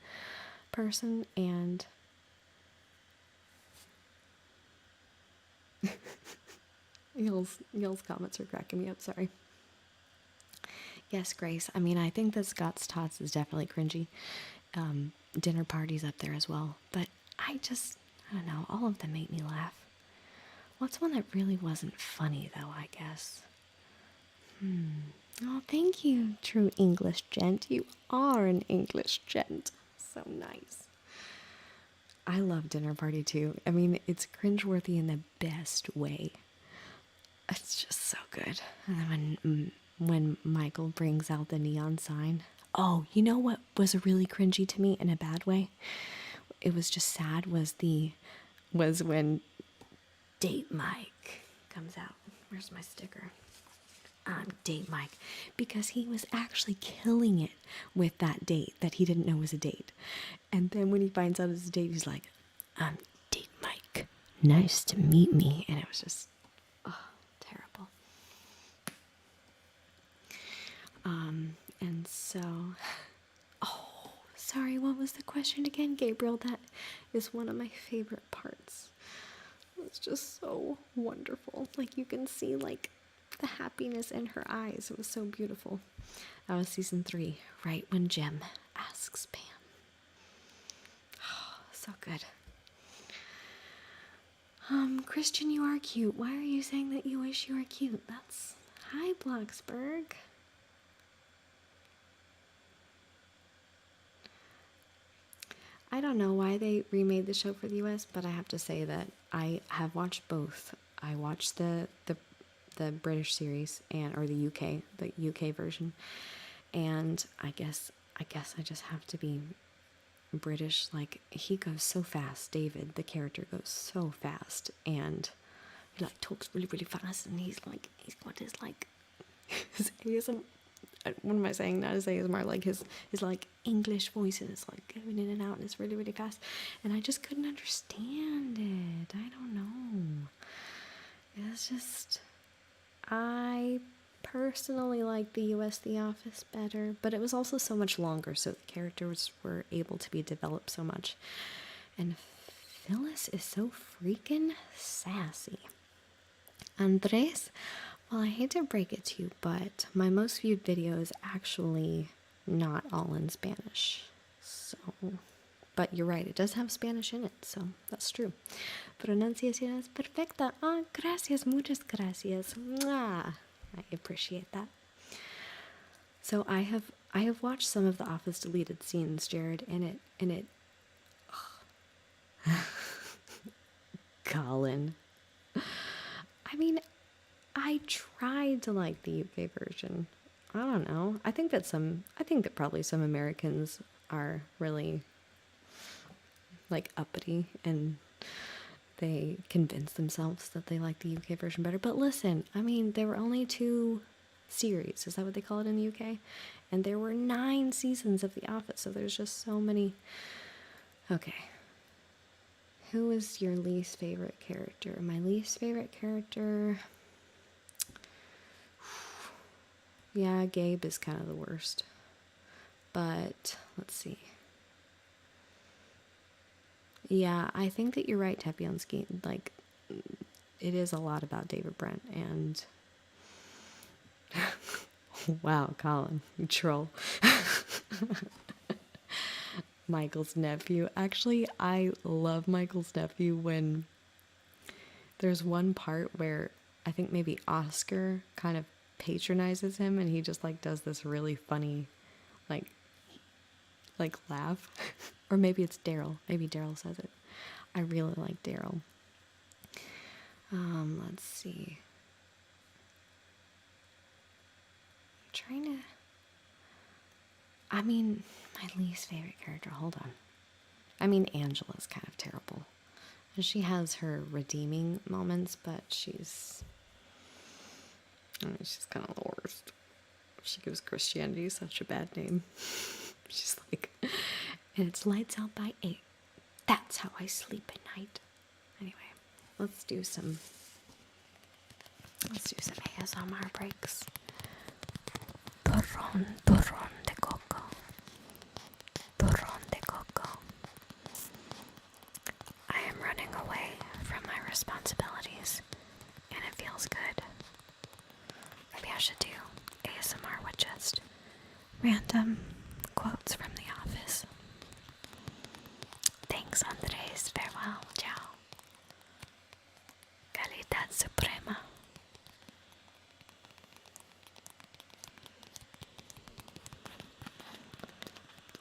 [SPEAKER 2] person. And Y'all's comments are cracking me up, sorry. Yes, Grace. I mean, I think that Scott's Tots is definitely cringy. Dinner parties up there as well. But I don't know, all of them make me laugh. What's one that really wasn't funny, though, I guess? Oh, thank you, true English gent. You are an English gent. So nice. I love Dinner Party, too. I mean, it's cringeworthy in the best way. It's just so good. And then when Michael brings out the neon sign. Oh, you know what was really cringy to me in a bad way? It was just sad was when Date Mike comes out. Where's my sticker? Date Mike. Because he was actually killing it with that date that he didn't know was a date. And then when he finds out it's a date, he's like, Date Mike. Nice to meet me. And it was just, terrible. And so, sorry, what was the question again, Gabriel? That is one of my favorite parts. It's just so wonderful. You can see, the happiness in her eyes. It was so beautiful. That was season 3, right when Jim asks Pam. Oh, so good. Christian, you are cute. Why are you saying that you wish you were cute? That's... Hi, Bloxburg. I don't know why they remade the show for the US, but I have to say that I have watched both. I watched the British series or the UK version, and I guess I just have to be British. He goes so fast. David, the character, goes so fast, and he like talks really, really fast, and he's got his like his ASMR. What am I saying? Not his ASMR, like his like English voice, and it's like going in and out, and it's really, really fast, and I just couldn't understand it. I don't know. It's just, I personally like the US The Office better, but it was also so much longer, so the characters were able to be developed so much. And Phyllis is so freaking sassy. Andres, well, I hate to break it to you, but my most viewed video is actually not all in Spanish. So, but you're right, it does have Spanish in it, so that's true. Pronunciación es perfecta. Ah, gracias, muchas gracias. Mwah. I appreciate that. So I have watched some of the Office deleted scenes, Jared, and it Colin. I mean, I tried to like the UK version. I don't know. I think that probably some Americans are really like uppity, and they convince themselves that they like the UK version better. But listen, I mean, there were only 2 series. Is that what they call it in the UK? And there were 9 seasons of The Office, so there's just so many. Okay. Who is your least favorite character? My least favorite character... Yeah, Gabe is kind of the worst. But, let's see. Yeah, I think that you're right, Tepionski. Like, it is a lot about David Brent, and... Wow, Colin, you troll. Michael's nephew. Actually, I love Michael's nephew when there's one part where I think maybe Oscar kind of patronizes him, and he just like does this really funny like laugh. Or maybe it's Daryl. Maybe Daryl says it. I really like Daryl. Let's see. I'm trying to... I mean, my least favorite character, hold on. I mean, Angela's kind of terrible. And she has her redeeming moments, but she's kind of the worst. She gives Christianity such a bad name. She's like, and it's lights out by 8. That's how I sleep at night. Anyway, let's do some ASMR breaks. Turrón de coco. Turrón de coco. I am running away from my responsibilities, and it feels good. Maybe I should do ASMR with just random quotes from The Office. Thanks, Andres. Farewell. Ciao. Calidad suprema.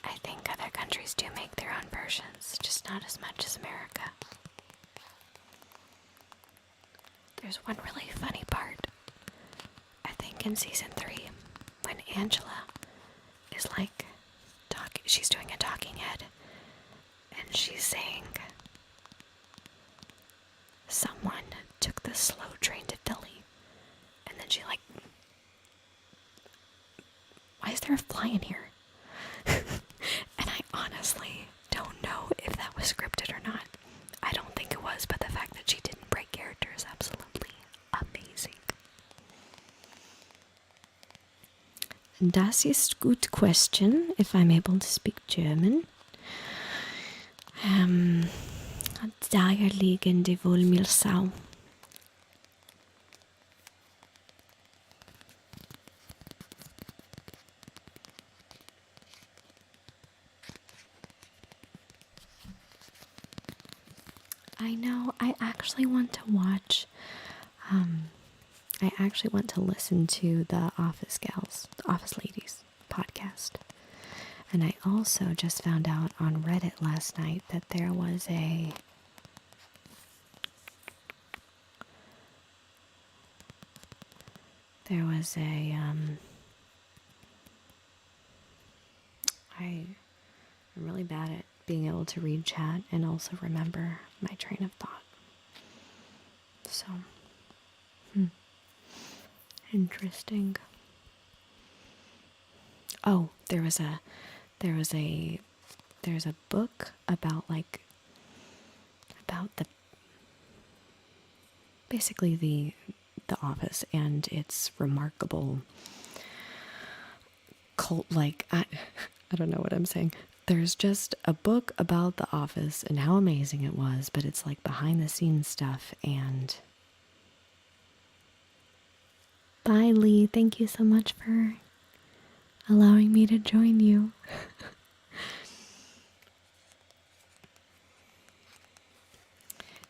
[SPEAKER 2] I think other countries do make their own versions, just not as much as America. There's one really funny part, I think in season 3, when Angela is like, she's doing a talking head, and she's saying, someone took the slow train to Philly, and then she like, why is there a fly in here? And I honestly don't know if that was scripted or not. I don't think it was, but the fact that she didn't break character is absolutely amazing. Das ist good question, if I'm able to speak German. Daher liegen die Wohlmilchsau. I know, I actually want to watch, I actually want to listen to the Office Gals, the Office Ladies podcast. And I also just found out on Reddit last night that there was a I'm really bad at being able to read chat and also remember my train of thought. So, Interesting. Oh, there's a book about about basically the office and its remarkable cult I don't know what I'm saying. There's just a book about the office and how amazing it was, but it's like behind the scenes stuff. And bye, Lee. Thank you so much for allowing me to join you.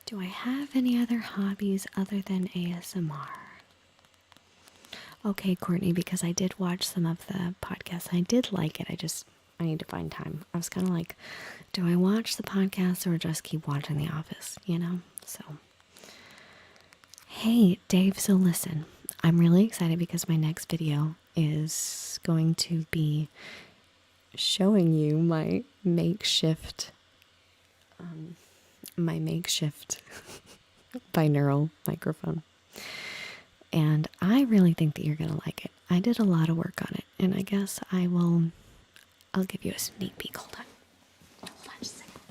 [SPEAKER 2] Do I have any other hobbies other than ASMR? Okay, Courtney, because I did watch some of the podcasts. I did like it. I need to find time. I was kind of like, do I watch the podcast or just keep watching The Office, you know? So, hey, Dave, so listen, I'm really excited because my next video is going to be showing you my makeshift binaural microphone. And I really think that you're going to like it. I did a lot of work on it, and I guess I'll give you a sneak peek. Hold on. Hold on just a second.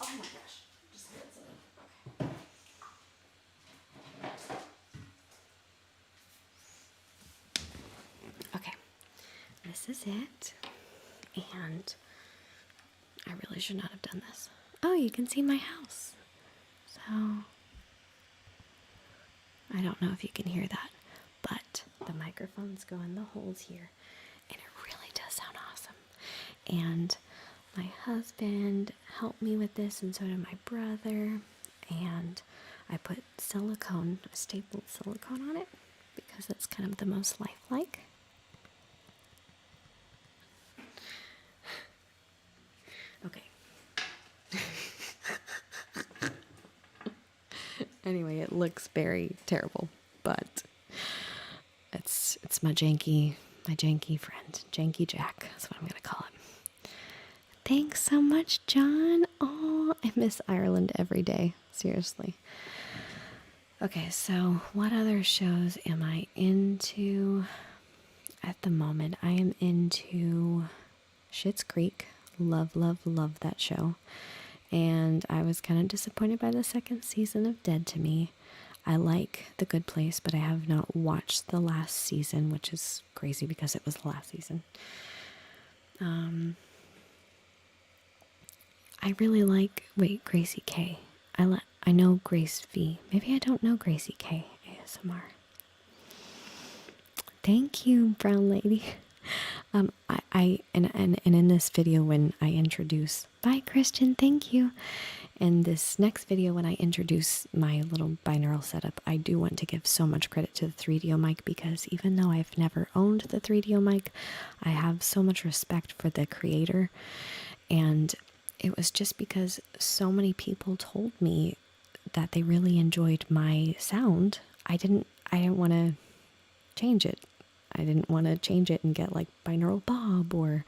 [SPEAKER 2] Oh my gosh. Just okay. Okay. This is it. And I really should not have done this. Oh, you can see my house. So I don't know if you can hear that, but the microphones go in the holes here, and it really does sound awesome. And my husband helped me with this, and so did my brother. And I put silicone, stapled silicone on it because it's kind of the most lifelike. Okay. Anyway, it looks very terrible, but it's my janky friend, Janky Jack. That's what I'm gonna call him. Thanks so much, John. Oh, I miss Ireland every day. Seriously. Okay, so what other shows am I into at the moment? I am into Schitt's Creek. Love, love, love that show. And I was kind of disappointed by the second season of Dead to Me. I like The Good Place, but I have not watched the last season, which is crazy because it was the last season. I really like, Gracie K. I know Grace V. Maybe I don't know Gracie K ASMR. Thank you, Brown Lady. And in this video when I introduce, bye Christian, thank you. In this next video when I introduce my little binaural setup, I do want to give so much credit to the 3DO mic because even though I've never owned the 3DO mic, I have so much respect for the creator. And it was just because so many people told me that they really enjoyed my sound. I didn't want to change it. I didn't want to change it and get like Binaural Bob or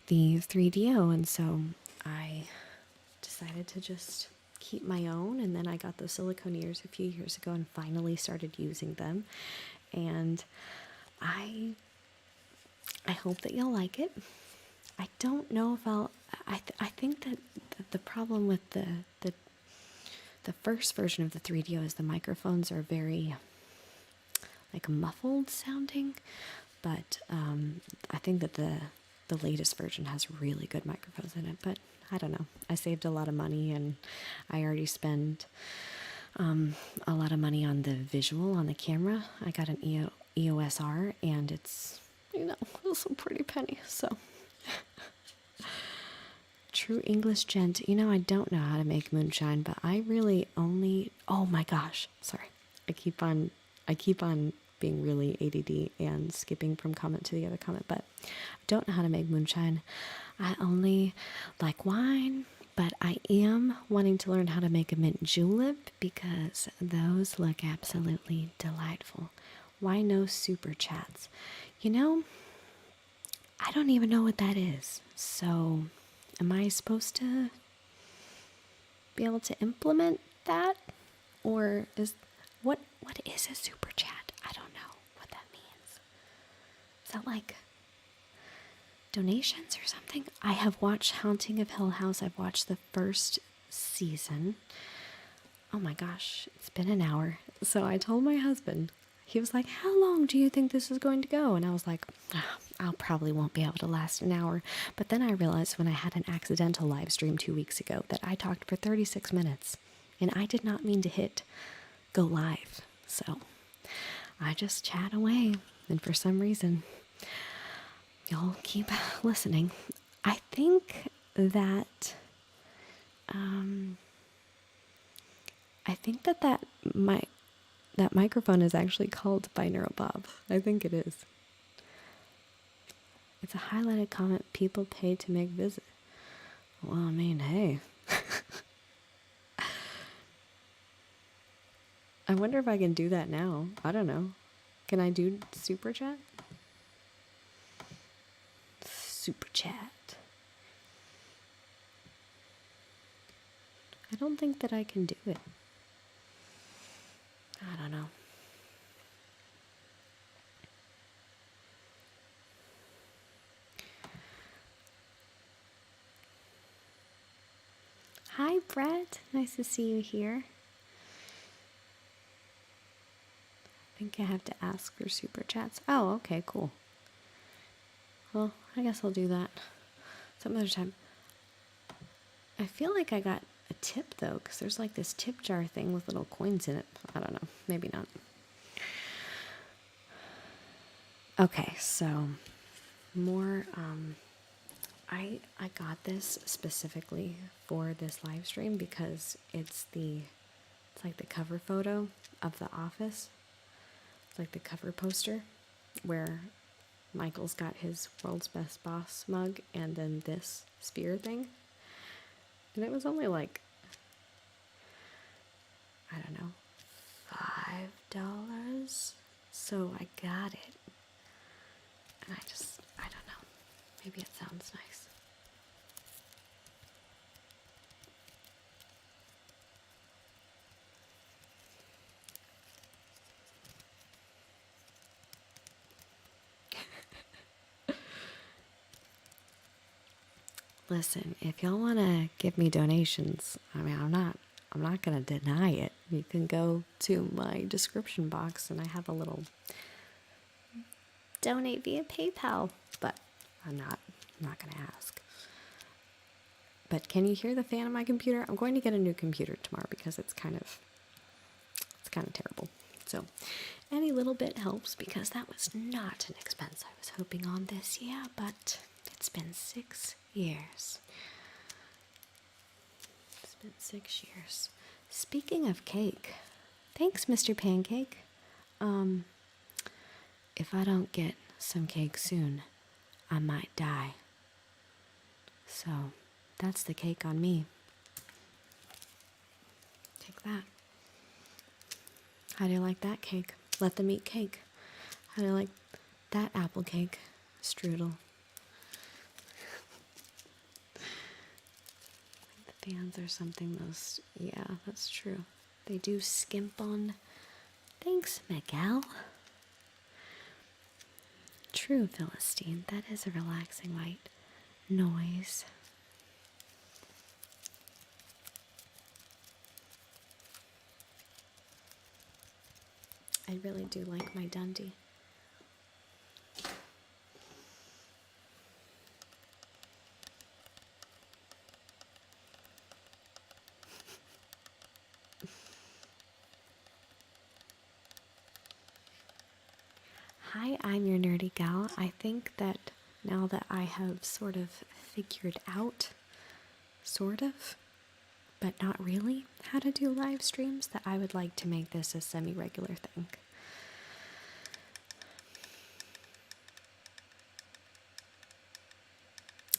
[SPEAKER 2] the 3DO, and so I decided to just keep my own. And then I got those silicone ears a few years ago and finally started using them, and I hope that you'll like it. I don't know if I think that the problem with the first version of the 3DO is the microphones are very like muffled sounding, but I think that the latest version has really good microphones in it. But I don't know. I saved a lot of money, and I already spent a lot of money on the visual on the camera. I got an EOS R, and it's it's a pretty penny. So true English gent. I don't know how to make moonshine, but I really only. Oh my gosh! Sorry, I keep on being really ADD and skipping from comment to the other comment, but I don't know how to make moonshine. I only like wine, but I am wanting to learn how to make a mint julep because those look absolutely delightful. Why no super chats? I don't even know what that is. So, am I supposed to be able to implement that? Or What is a super chat? I don't know what that means. Is that like donations or something? I have watched Haunting of Hill House. I've watched the first season. Oh my gosh, it's been an hour. So I told my husband, he was like, how long do you think this is going to go? And I was like, I probably won't be able to last an hour. But then I realized when I had an accidental live stream 2 weeks ago that I talked for 36 minutes. And I did not mean to hit go live. So I just chat away. And for some reason, y'all keep listening. I think that that microphone is actually called Binaural Bob. I think it is. It's a highlighted comment people pay to make visit. Well, I mean, hey. I wonder if I can do that now. I don't know. Can I do super chat? Super chat. I don't think that I can do it. I don't know. Hi, Brett. Nice to see you here. I think I have to ask for super chats. Oh, okay, cool. Well, I guess I'll do that some other time. I feel like I got a tip, though, because there's like this tip jar thing with little coins in it. I don't know. Maybe not. Okay, so more, I got this specifically for this live stream because it's like the cover photo of The Office. It's like the cover poster where Michael's got his World's Best Boss mug and then this spear thing. And it was only like, I don't know, $5. So I got it. And I don't know. Maybe it sounds nice. Listen, if y'all want to give me donations, I mean, I'm not going to deny it. You can go to my description box and I have a little donate via PayPal, but I'm not going to ask. But can you hear the fan on my computer? I'm going to get a new computer tomorrow because it's kind of terrible. So any little bit helps because that was not an expense I was hoping on this year, but it's been 6 years. It's been 6 years. Speaking of cake, thanks, Mr. Pancake. If I don't get some cake soon, I might die. So that's the cake on me. Take that. How do you like that cake? Let them eat cake. How do you like that apple cake? Strudel. The fans are something most... Yeah, that's true. They do skimp on... Thanks, Miguel. True, Philistine. That is a relaxing white noise. I really do like my Dundee. Hi, I'm your nerdy gal. I think that now that I have sort of figured out, but not really, how to do live streams, that I would like to make this a semi-regular thing.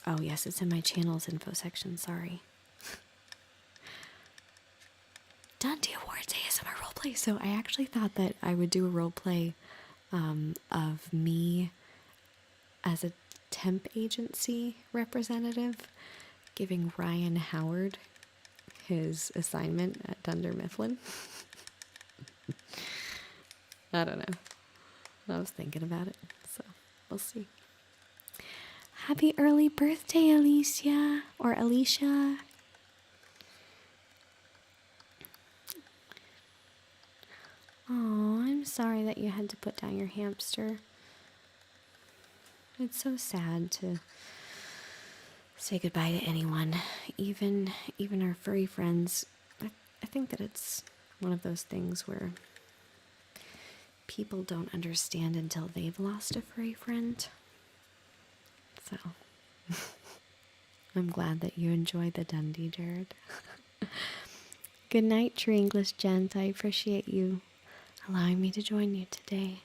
[SPEAKER 2] Oh yes, it's in my channel's info section, sorry. Dundee Awards ASMR roleplay. So I actually thought that I would do a roleplay of me as a temp agency representative giving Ryan Howard his assignment at Dunder Mifflin. I don't know. I was thinking about it, so we'll see. Happy early birthday, Alicia, or Alicia. Oh, I'm sorry that you had to put down your hamster. It's so sad to say goodbye to anyone, even our furry friends. I think that it's one of those things where people don't understand until they've lost a furry friend. So, I'm glad that you enjoyed the Dundee, Jared. Good night, True English Gent. I appreciate you allowing me to join you today.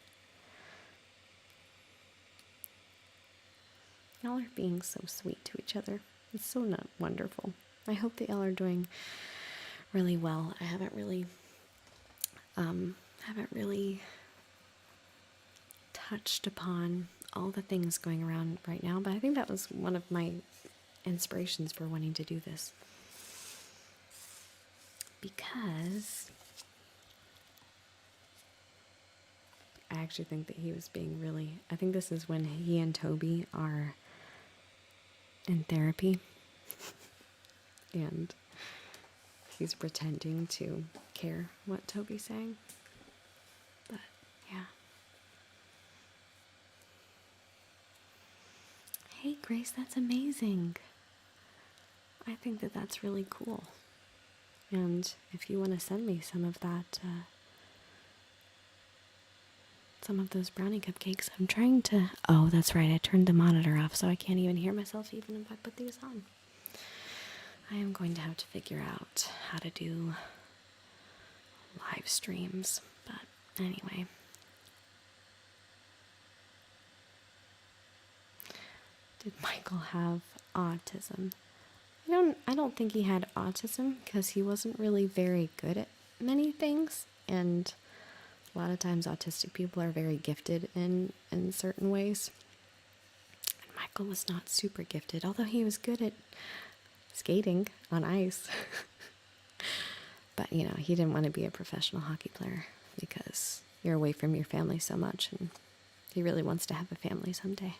[SPEAKER 2] Y'all are being so sweet to each other. It's so not wonderful. I hope that y'all are doing really well. I haven't really touched upon all the things going around right now, but I think that was one of my inspirations for wanting to do this. Because I actually think that he was being really, I think this is when he and Toby are in therapy and he's pretending to care what Toby's saying. But yeah. Hey Grace, that's amazing. I think that that's really cool. And if you want to send me some of that, some of those brownie cupcakes, I'm trying to, oh, that's right, I turned the monitor off so I can't even hear myself even if I put these on. I am going to have to figure out how to do live streams, but anyway. Did Michael have autism? I don't think he had autism because he wasn't really very good at many things, and a lot of times autistic people are very gifted in certain ways. And Michael was not super gifted, although he was good at skating on ice. But, you know, he didn't want to be a professional hockey player because you're away from your family so much, and he really wants to have a family someday.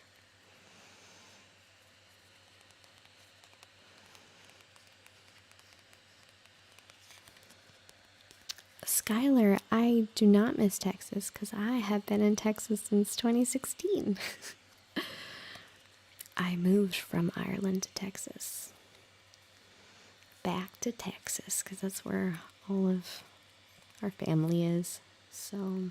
[SPEAKER 2] Skylar, I do not miss Texas because I have been in Texas since 2016. I moved from Ireland to Texas. Back to Texas because that's where all of our family is. So,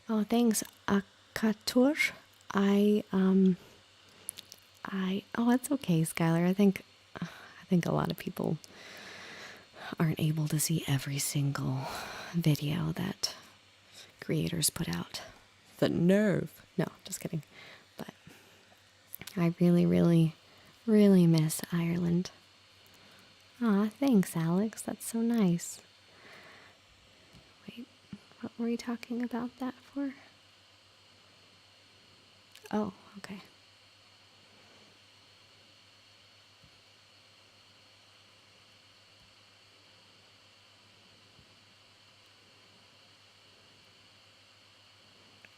[SPEAKER 2] oh, thanks, Akatur. Oh, it's okay, Skylar. I think a lot of people aren't able to see every single video that creators put out. The nerve. No, just kidding. But I really, really, really miss Ireland. Aw, thanks, Alex. That's so nice. Wait, what were we talking about that for? Oh, okay.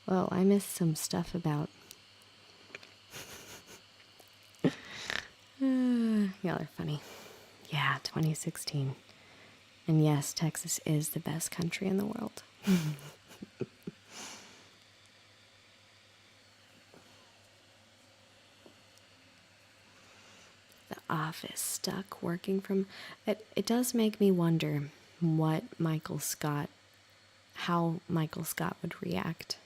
[SPEAKER 2] Well, I missed some stuff about... Y'all are funny. Yeah, 2016. And yes, Texas is the best country in the world. The office stuck working from... It does make me wonder how Michael Scott would react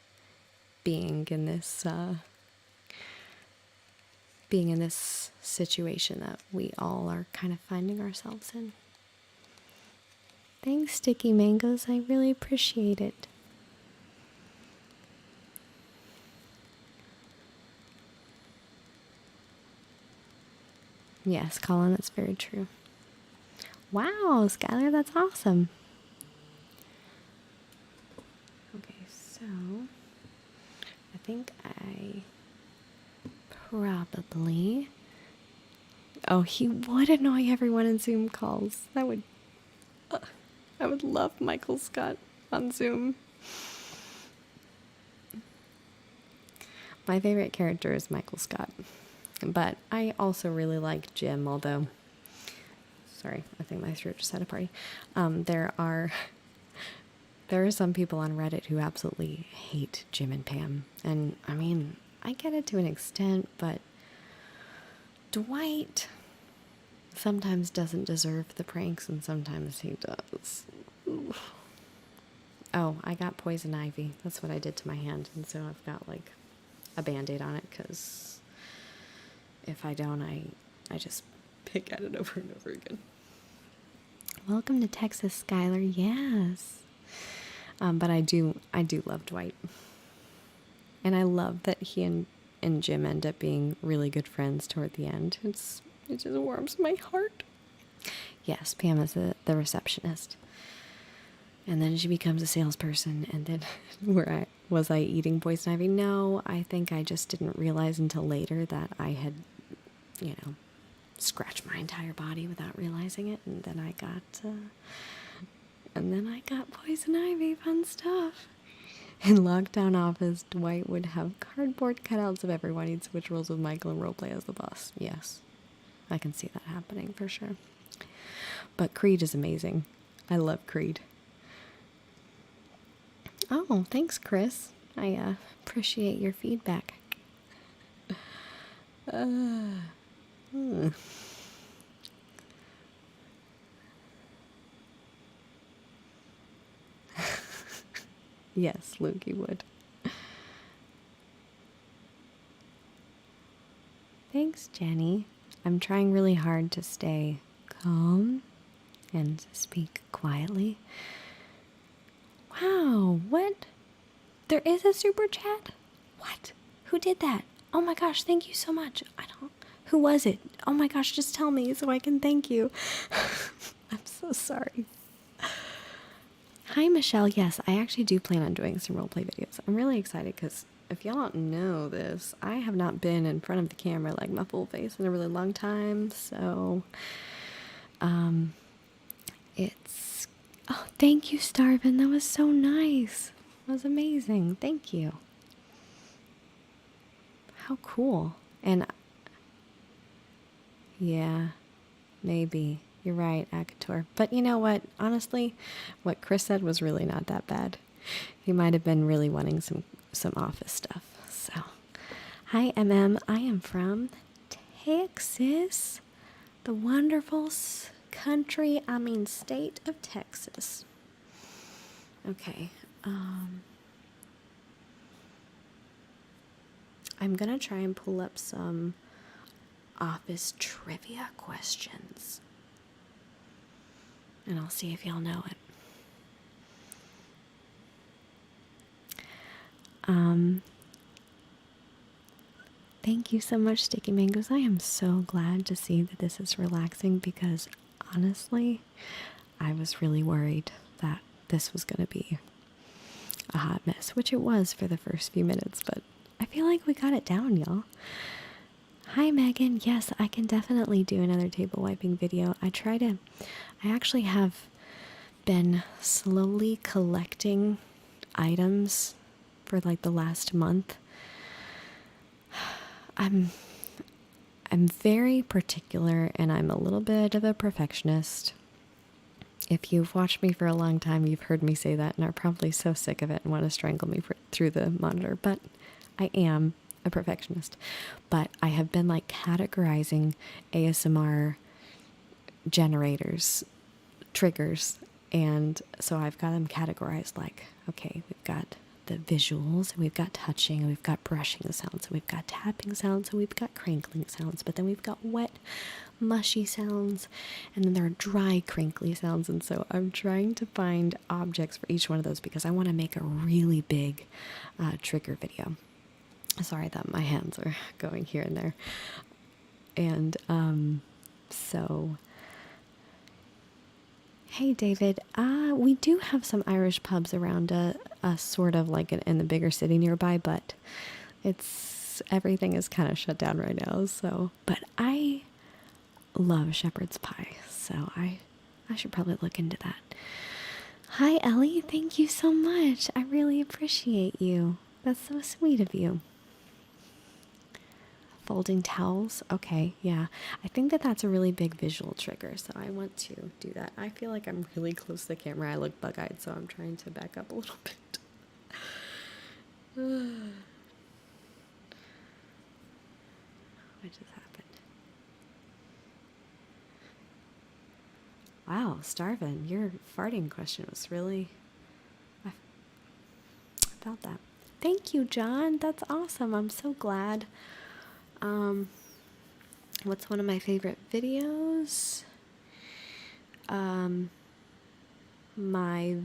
[SPEAKER 2] being in this situation that we all are kind of finding ourselves in. Thanks, Sticky Mangoes. I really appreciate it. Yes, Colin, that's very true. Wow, Skylar, that's awesome. Okay, so I think I probably... Oh, he would annoy everyone in Zoom calls. That would... I would love Michael Scott on Zoom. My favorite character is Michael Scott. But I also really like Jim, although, sorry, I think my throat just had a party. There are some people on Reddit who absolutely hate Jim and Pam. And I mean, I get it to an extent, but Dwight sometimes doesn't deserve the pranks and sometimes he does. Oof. Oh, I got poison ivy. That's what I did to my hand. And so I've got like a Band-Aid on it because if I don't, I just pick at it over and over again. Welcome to Texas, Skylar. Yes. But I do love Dwight. And I love that he and Jim end up being really good friends toward the end. It just warms my heart. Yes, Pam is the receptionist. And then she becomes a salesperson. And then was I eating poison ivy? No, I think I just didn't realize until later that I had, scratched my entire body without realizing it. And then I got poison ivy. Fun stuff. In Lockdown Office, Dwight would have cardboard cutouts of everyone. He'd switch roles with Michael and roleplay as the boss. Yes, I can see that happening for sure. But Creed is amazing. I love Creed. Oh, thanks, Chris. I appreciate your feedback. Yes, Lukey would. Thanks, Jenny. I'm trying really hard to stay calm and speak quietly. Wow, what? There is a super chat? What? Who did that? Oh my gosh, thank you so much. Who was it? Oh my gosh, just tell me so I can thank you. I'm so sorry. Hi, Michelle. Yes, I actually do plan on doing some roleplay videos. I'm really excited because if y'all don't know this, I have not been in front of the camera, like my full face, in a really long time. So, oh, thank you, Starvin. That was so nice. That was amazing. Thank you. How cool. And yeah, maybe. You're right, Akator. But you know what? Honestly, what Chris said was really not that bad. He might have been really wanting some office stuff. So, hi, MM. I am from Texas, the wonderful state of Texas. Okay. I'm going to try and pull up some office trivia questions. And I'll see if y'all know it. Thank you so much, Sticky Mangoes. I am so glad to see that this is relaxing because honestly, I was really worried that this was going to be a hot mess, which it was for the first few minutes, but I feel like we got it down, y'all. Hi, Megan. Yes, I can definitely do another table wiping video. I actually have been slowly collecting items for like the last month. I'm very particular and I'm a little bit of a perfectionist. If you've watched me for a long time, you've heard me say that and are probably so sick of it and want to strangle me through the monitor, but I am a perfectionist. But I have been like categorizing ASMR triggers, and so I've got them categorized like, okay, we've got the visuals, and we've got touching, and we've got brushing sounds, and we've got tapping sounds, and we've got crinkling sounds, but then we've got wet, mushy sounds, and then there are dry, crinkly sounds. And so I'm trying to find objects for each one of those because I want to make a really big trigger video. Sorry that my hands are going here and there. And so hey, David, we do have some Irish pubs around us, sort of like in the bigger city nearby, but everything is kind of shut down right now. So, but I love shepherd's pie, so I should probably look into that. Hi, Ellie. Thank you so much. I really appreciate you. That's so sweet of you. Folding towels. Okay, yeah. I think that that's a really big visual trigger, so I want to do that. I feel like I'm really close to the camera. I look bug-eyed, so I'm trying to back up a little bit. What just happened? Wow, Starvin, your farting question was really... I felt that. Thank you, John. That's awesome. I'm so glad. What's one of my favorite videos? My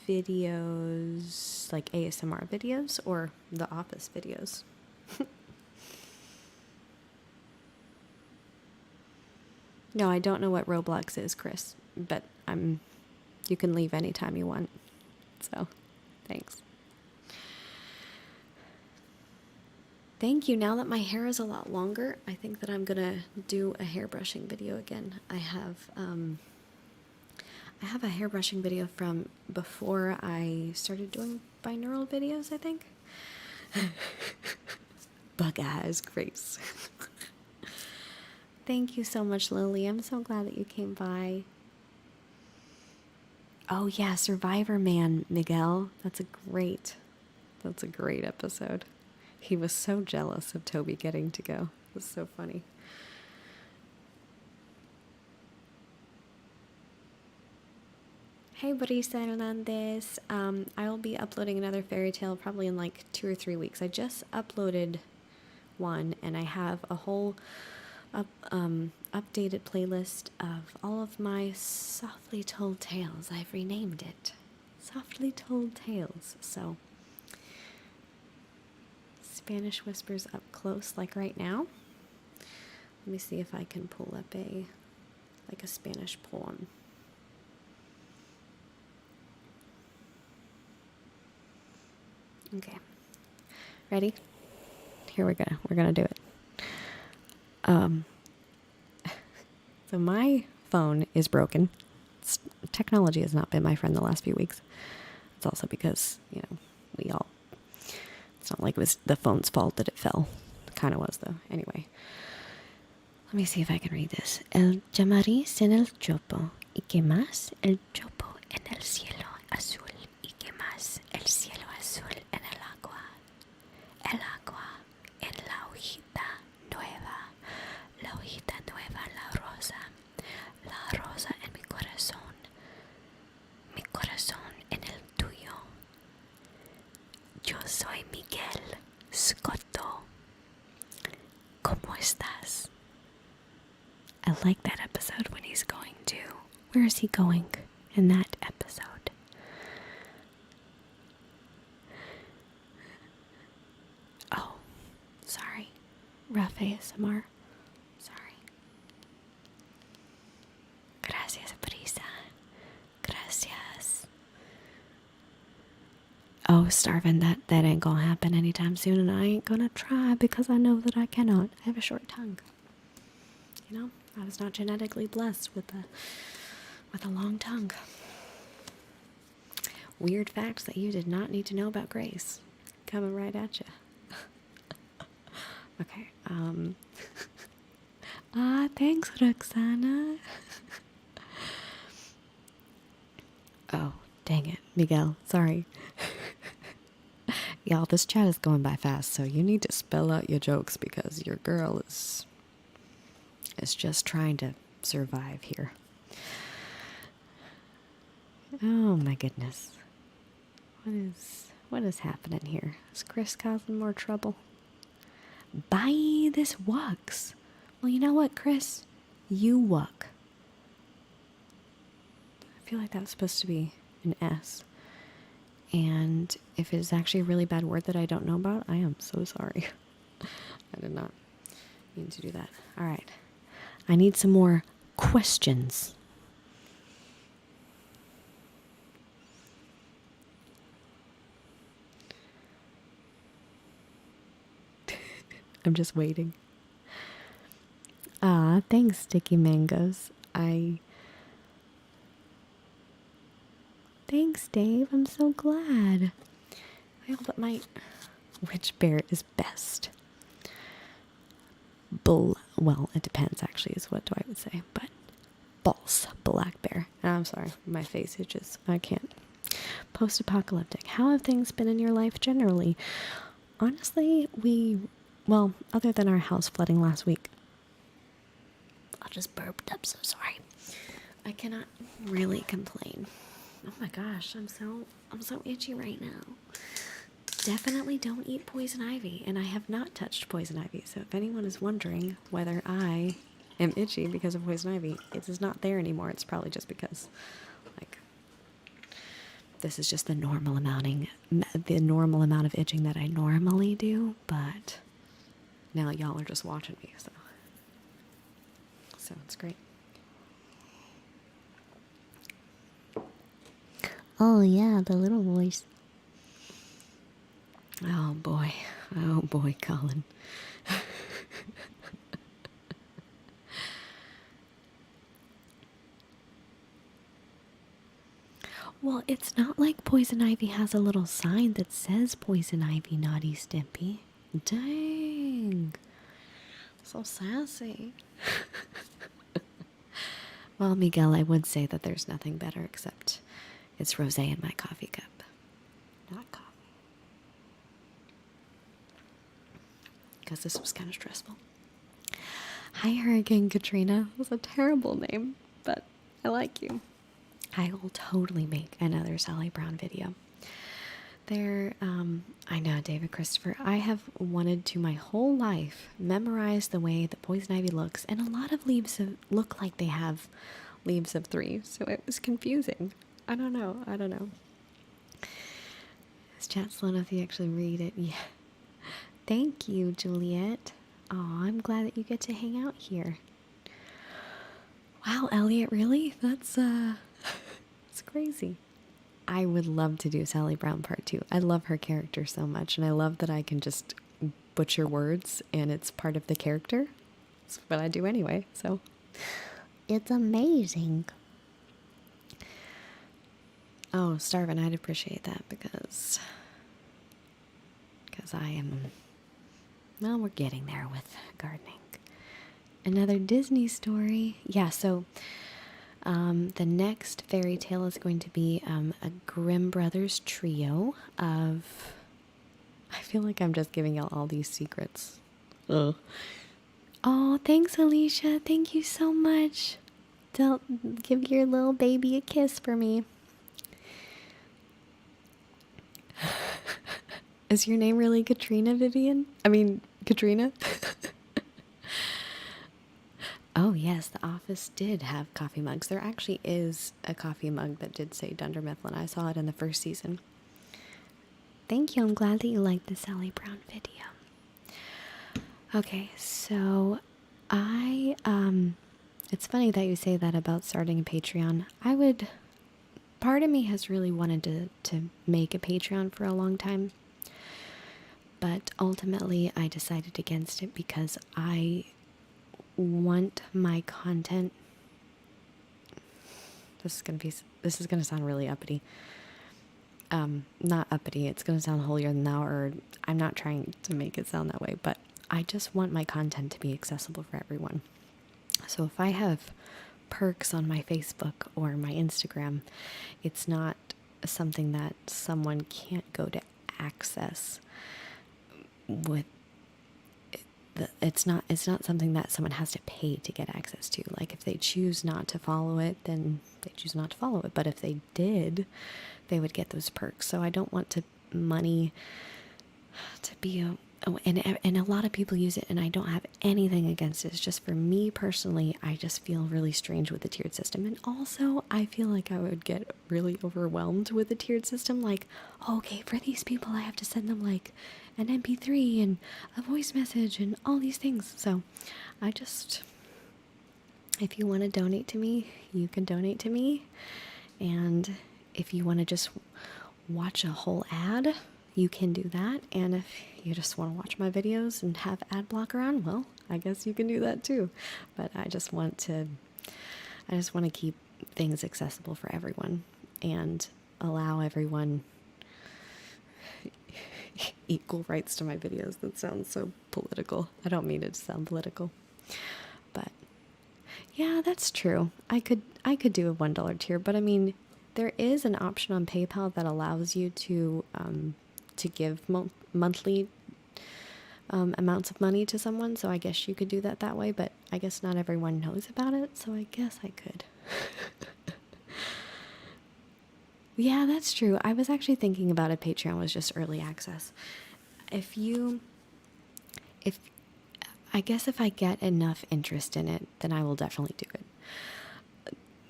[SPEAKER 2] videos, like ASMR videos or the Office videos. No, I don't know what Roblox is, Chris, but you can leave anytime you want. So, thanks. Thank you. Now that my hair is a lot longer, I think that I'm gonna do a hairbrushing video again. I have a hairbrushing video from before I started doing binaural videos, I think. Bug eyes, Grace. Thank you so much, Lily. I'm so glad that you came by. Oh yeah, Survivor Man, Miguel. That's a great episode. He was so jealous of Toby getting to go. It was so funny. Hey, Brisa Hernandez. I will be uploading another fairy tale probably in like 2 or 3 weeks. I just uploaded one, and I have a whole updated playlist of all of my softly told tales. I've renamed it Softly Told Tales. So, Spanish whispers up close, like right now. Let me see if I can pull up a Spanish poem. Okay. Ready? Here we go. We're gonna do it. So my phone is broken. Technology has not been my friend the last few weeks. It's also because, it's not like it was the phone's fault that it fell. It kind of was, though. Anyway, let me see if I can read this. El llamariz en el chopo, y que más el chopo en el cielo azul, y que más el cielo azul en el agua en la hojita nueva, la rosa en mi corazón en el tuyo. Yo soy Miguel Scotto. ¿Cómo estás? I like that episode when he's going to. Where is he going in that episode? Oh, sorry. Rough ASMR. Sorry. Gracias, Brisa. Gracias. Oh, Starvin, that ain't gonna happen anytime soon, and I ain't gonna try because I know that I cannot. I have a short tongue. I was not genetically blessed with a long tongue. Weird facts that you did not need to know about Grace. Coming right at you. Okay. Thanks, Roxana. Oh, dang it. Miguel, sorry. Y'all, this chat is going by fast, so you need to spell out your jokes because your girl is just trying to survive here. Oh my goodness. What is happening here? Is Chris causing more trouble? Buy this wucks. Well, you know what, Chris? You wuck. I feel like that was supposed to be an S. And if it's actually a really bad word that I don't know about, I am so sorry. I did not mean to do that. All right. I need some more questions. I'm just waiting. Thanks, Sticky Mangoes. Thanks, Dave. I'm so glad. Well, but which bear is best? Well, it depends, actually, is what I would say. But false, black bear. And I'm sorry, my face itches. I can't. Post-apocalyptic. How have things been in your life generally? Honestly, well, other than our house flooding last week. I just burped up, so sorry. I cannot really complain. Oh my gosh, I'm so itchy right now. Definitely don't eat poison ivy, and I have not touched poison ivy. So if anyone is wondering whether I am itchy because of poison ivy, it is not there anymore. It's probably just because, like, this is just the normal amount of itching that I normally do. But now y'all are just watching me, so it's great. Oh yeah, the little voice. Oh boy, Colin. Well, it's not like poison ivy has a little sign that says poison ivy, naughty Stimpy. Dang, so sassy. Well, Miguel, I would say that there's nothing better except it's rosé in my coffee cup. Not coffee. Because this was kind of stressful. Hi, Hurricane Katrina. That was a terrible name, but I like you. I will totally make another Sally Brown video. I know, David Christopher, I have wanted to my whole life memorize the way that poison ivy looks, and a lot of leaves look like they have leaves of 3, so it was confusing. I don't know. Is chat slow enough you actually read it? Yeah. Thank you, Juliet. Aw, I'm glad that you get to hang out here. Wow, Elliot, really? That's it's crazy. I would love to do Sally Brown Part 2. I love her character so much, and I love that I can just butcher words, and it's part of the character. It's what I do anyway, so. It's amazing. Oh, Starvin, I'd appreciate that because I am, well, we're getting there with gardening. Another Disney story. Yeah, so the next fairy tale is going to be a Grimm Brothers trio of, I feel like I'm just giving y'all all these secrets. Ugh. Oh, thanks, Alicia. Thank you so much. Give your little baby a kiss for me. Is your name really Katrina, Vivian? I mean, Katrina? Oh, yes, the office did have coffee mugs. There actually is a coffee mug that did say Dunder Mifflin. I saw it in the first season. Thank you. I'm glad that you liked the Sally Brown video. Okay, so it's funny that you say that about starting a Patreon. Part of me has really wanted to make a Patreon for a long time. But ultimately, I decided against it because I want my content. This is gonna sound really uppity. Not uppity. It's gonna sound holier than thou, or I'm not trying to make it sound that way. But I just want my content to be accessible for everyone. So if I have perks on my Facebook or my Instagram, it's not something that someone can't go to access with. It's not something that someone has to pay to get access to. Like, if they choose not to follow it, then they choose not to follow it. But if they did, they would get those perks. So I don't want money to be and a lot of people use it, and I don't have anything against it. It's just, for me personally, I just feel really strange with the tiered system. And also, I feel like I would get really overwhelmed with the tiered system. Like, okay, for these people, I have to send them like an MP3 and a voice message and all these things. So if you want to donate to me, you can donate to me. And if you want to just watch a whole ad, you can do that. And if you just want to watch my videos and have ad blocker on, well, I guess you can do that too. But I just want to keep things accessible for everyone. And allow everyone equal rights to my videos. That sounds so political. I don't mean it to sound political. But yeah, that's true. I could do a $1 tier, but I mean, there is an option on PayPal that allows you to give monthly amounts of money to someone, so I guess you could do that way, but I guess not everyone knows about it, so I guess I could. Yeah, that's true. I was actually thinking about it. Patreon was just early access. I guess if I get enough interest in it, then I will definitely do it.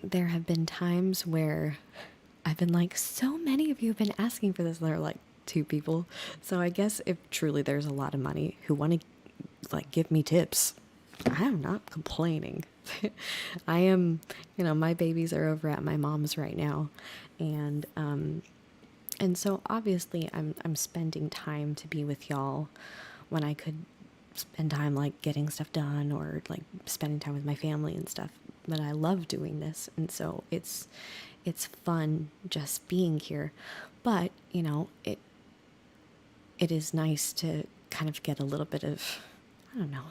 [SPEAKER 2] There have been times where I've been like, so many of you have been asking for this, and there are like 2 people. So I guess if truly there's a lot of money who want to like give me tips, I'm not complaining. I am, my babies are over at my mom's right now, and so obviously I'm spending time to be with y'all when I could spend time like getting stuff done or like spending time with my family and stuff. But I love doing this, and so it's fun just being here. But it is nice to kind of get a little bit of, I don't know,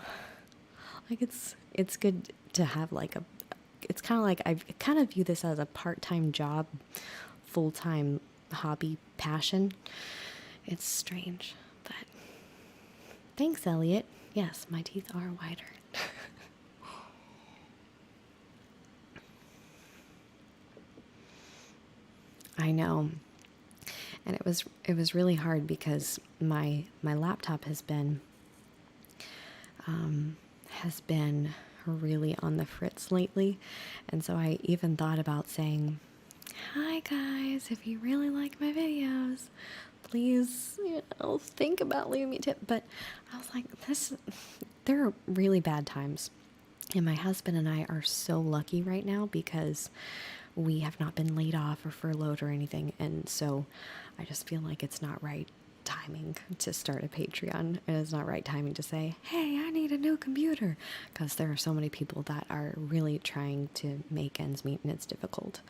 [SPEAKER 2] like it's good to have like it's kind of like, I kind of view this as a part-time job, full-time hobby, passion. It's strange, but thanks, Elliot. Yes, my teeth are whiter. I know. And it was really hard because my laptop has been really on the fritz lately, and so I even thought about saying, "Hi guys, if you really like my videos, please, think about leaving me a tip." But I was like, there are really bad times, and my husband and I are so lucky right now because we have not been laid off or furloughed or anything, and so I just feel like it's not right timing to start a Patreon, and it's not right timing to say, hey, I need a new computer, because there are so many people that are really trying to make ends meet, and it's difficult.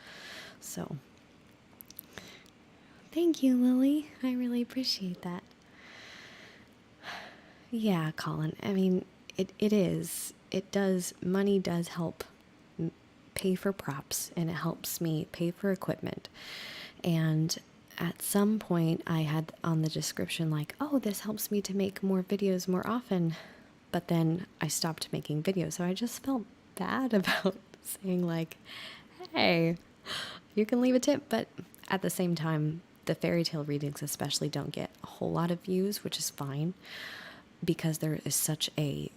[SPEAKER 2] So thank you, Lily. I really appreciate that. Yeah, Colin, I mean, money does help pay for props, and it helps me pay for equipment. And at some point I had on the description like, oh, this helps me to make more videos more often, but then I stopped making videos, so I just felt bad about saying like, hey, you can leave a tip. But at the same time, the fairy tale readings especially don't get a whole lot of views, which is fine, because there's such a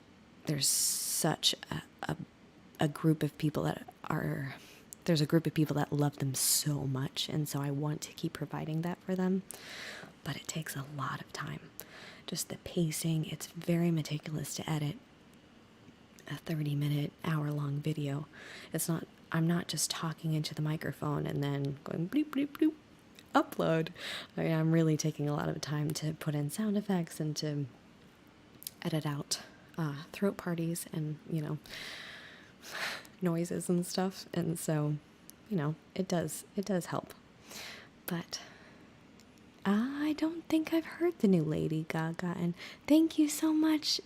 [SPEAKER 2] group of people there's a group of people that love them so much, and so I want to keep providing that for them. But it takes a lot of time. Just the pacing, it's very meticulous to edit a 30-minute, hour-long video. I'm not just talking into the microphone and then going bleep, bleep, bloop, upload. I mean, I'm really taking a lot of time to put in sound effects and to edit out throat parties and, noises and stuff. And so, it does help. But I don't think I've heard the new Lady Gaga, and thank you so much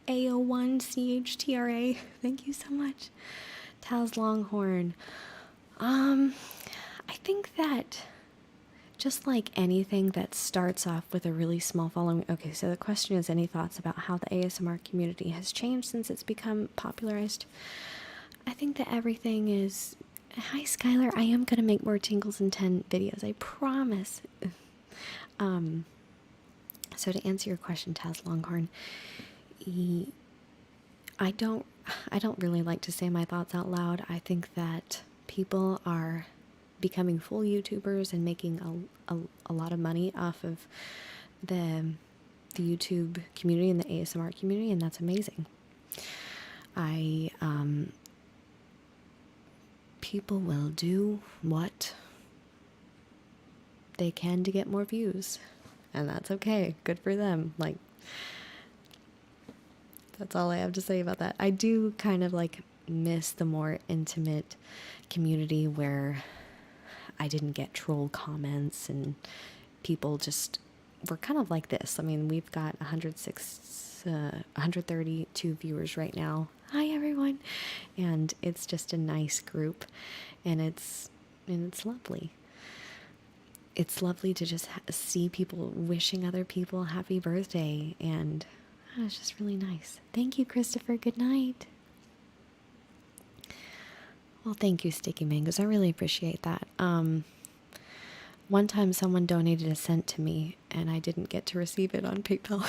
[SPEAKER 2] AO1CHTRA. Thank you so much, Taz Longhorn. I think that just like anything that starts off with a really small following. Okay, so the question is, any thoughts about how the ASMR community has changed since it's become popularized? I think that everything is... Hi, Skylar. I am going to make more Tingles in 10 videos. I promise. So to answer your question, Taz Longhorn, I don't really like to say my thoughts out loud. I think that people are becoming full YouTubers and making a lot of money off of the YouTube community and the ASMR community, and that's amazing. People will do what they can to get more views, and that's okay. Good for them. Like, that's all I have to say about that. I do kind of like miss the more intimate community where I didn't get troll comments, and people just were kind of like this. I mean, we've got 132 viewers right now. Hi everyone. And it's just a nice group, and it's lovely. It's lovely to just see people wishing other people happy birthday, and it's just really nice. Thank you, Christopher. Good night. Well, thank you, Sticky Mangoes. I really appreciate that. One time someone donated a cent to me, and I didn't get to receive it on PayPal.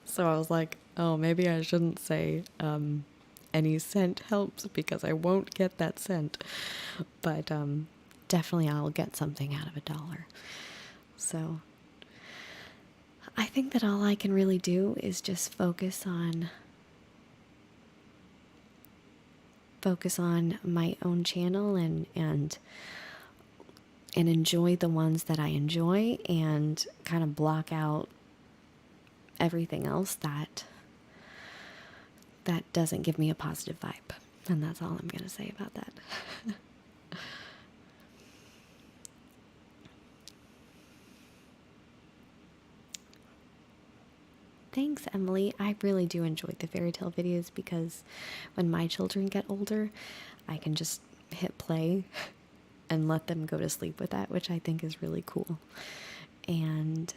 [SPEAKER 2] So I was like, oh, maybe I shouldn't say any cent helps, because I won't get that cent. But definitely I'll get something out of $1. So I think that all I can really do is just focus on my own channel and enjoy the ones that I enjoy, and kind of block out everything else that doesn't give me a positive vibe. And that's all I'm going to say about that. Thanks, Emily. I really do enjoy the fairy tale videos, because when my children get older, I can just hit play and let them go to sleep with that, which I think is really cool. And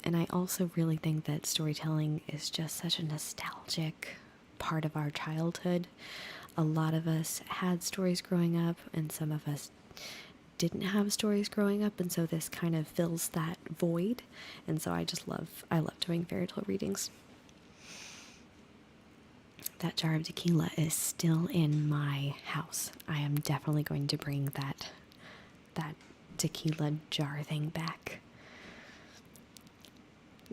[SPEAKER 2] I also really think that storytelling is just such a nostalgic part of our childhood. A lot of us had stories growing up, and some of us didn't have stories growing up, and so this kind of fills that void. And so I love doing fairy tale readings. That jar of tequila is still in my house. I am definitely going to bring that tequila jar thing back.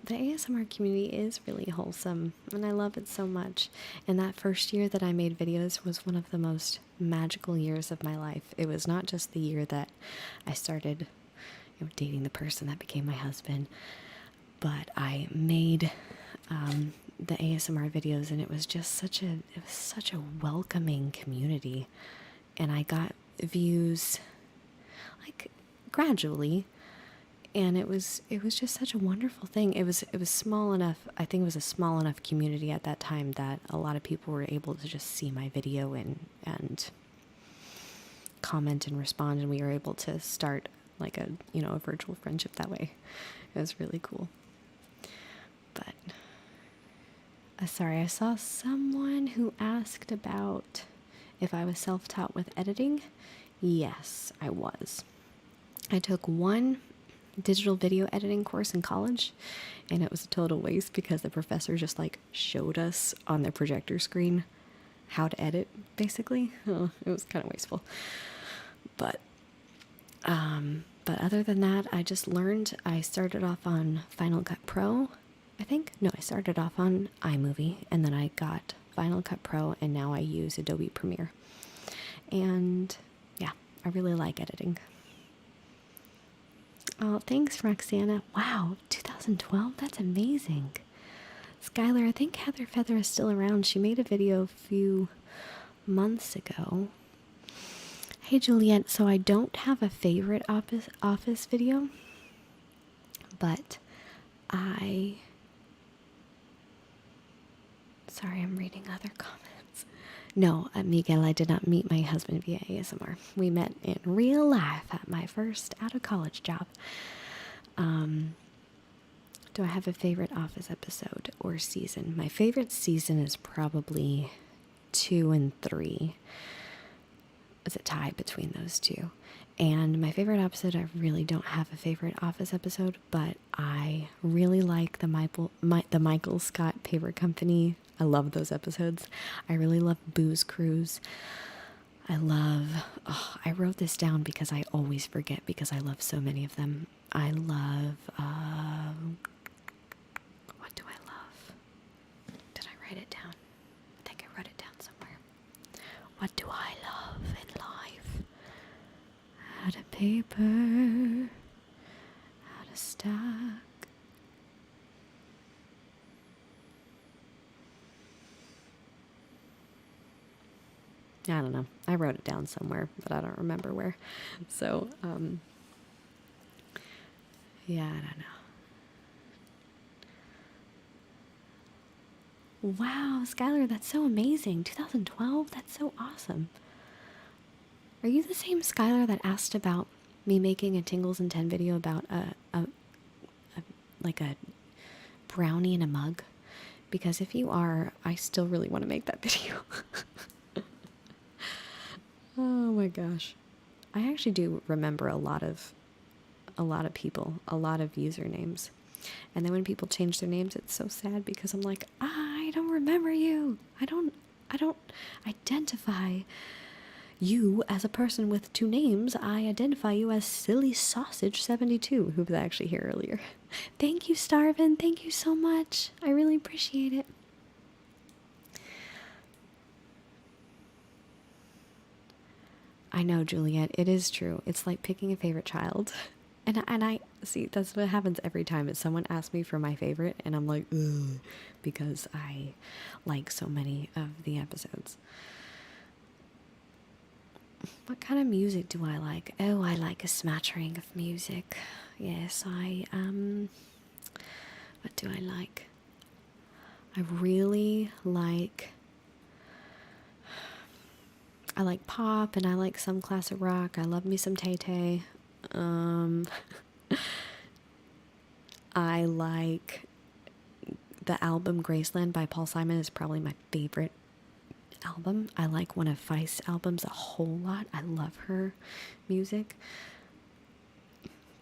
[SPEAKER 2] The ASMR community is really wholesome, and I love it so much. And that first year that I made videos was one of the most magical years of my life. It was not just the year that I started, dating the person that became my husband, but I made the ASMR videos, and it was just such a welcoming community. And I got views like gradually. And it was just such a wonderful thing. It was small enough. I think it was a small enough community at that time that a lot of people were able to just see my video and comment and respond, and we were able to start like a virtual friendship that way. It was really cool. But sorry, I saw someone who asked about if I was self-taught with editing. Yes, I was. I took one digital video editing course in college, and it was a total waste, because the professor just showed us on the projector screen how to edit, basically. It was kind of wasteful. But other than that, I just learned. I started off on Final Cut Pro, I think. No, I started off on iMovie, and then I got Final Cut Pro, and now I use Adobe Premiere. And yeah, I really like editing. Oh, thanks, Roxana. Wow, 2012? That's amazing. Skylar, I think Heather Feather is still around. She made a video a few months ago. Hey, Juliet. So I don't have a favorite office video, but Sorry, I'm reading other comments. No, Miguel, I did not meet my husband via ASMR. We met in real life at my first out-of-college job. Do I have a favorite Office episode or season? My favorite season is probably 2 and 3. It's a tie between those two. And my favorite episode, I really don't have a favorite Office episode, but I really like the Michael Scott Paper Company. I love those episodes. I really love Booze Cruise. I wrote this down because I always forget, because I love so many of them. I love, what do I love? Did I write it down? I think I wrote it down somewhere. What do I love in life? How to paper, how to stack. I don't know. I wrote it down somewhere, but I don't remember where. So, yeah, I don't know. Wow, Skylar, that's so amazing. 2012? That's so awesome. Are you the same Skylar that asked about me making a Tingles in 10 video about like a brownie in a mug? Because if you are, I still really want to make that video. Oh my gosh. I actually do remember a lot of people, a lot of usernames. And then when people change their names, it's so sad because I'm like, I don't remember you. I don't identify you as a person with two names. I identify you as Silly Sausage 72, who was actually here earlier. Thank you, Starvin. Thank you so much. I really appreciate it. I know, Juliet, it is true. It's like picking a favorite child. And I see, that's what happens every time. Is someone asks me for my favorite, and I'm like, ugh, because I like so many of the episodes. What kind of music do I like? Oh, I like a smattering of music. Yes, what do I like? I really like... I like pop, and I like some classic rock. I love me some Tay-Tay. I like the album Graceland by Paul Simon is probably my favorite album. I like one of Feist's albums a whole lot. I love her music.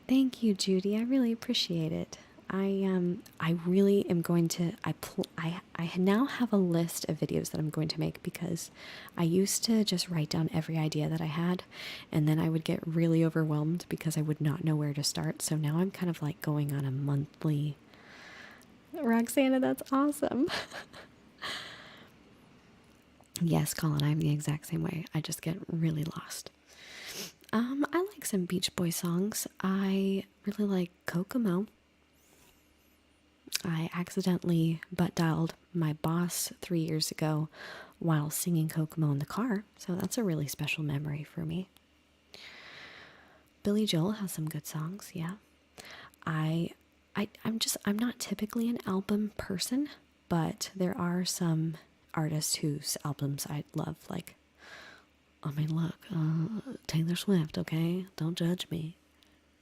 [SPEAKER 2] Thank you, Judy. I really appreciate it. I really am going to, I now have a list of videos that I'm going to make because I used to just write down every idea that I had, and then I would get really overwhelmed because I would not know where to start. So now I'm kind of like going on a monthly... Roxana, that's awesome. Yes, Colin, I'm the exact same way. I just get really lost. I like some Beach Boy songs. I really like Kokomo. I accidentally butt dialed my boss 3 years ago while singing Kokomo in the car, so that's a really special memory for me. Billy Joel has some good songs, yeah. I'm not typically an album person, but there are some artists whose albums I love, like, I mean, look, Taylor Swift, okay? Don't judge me.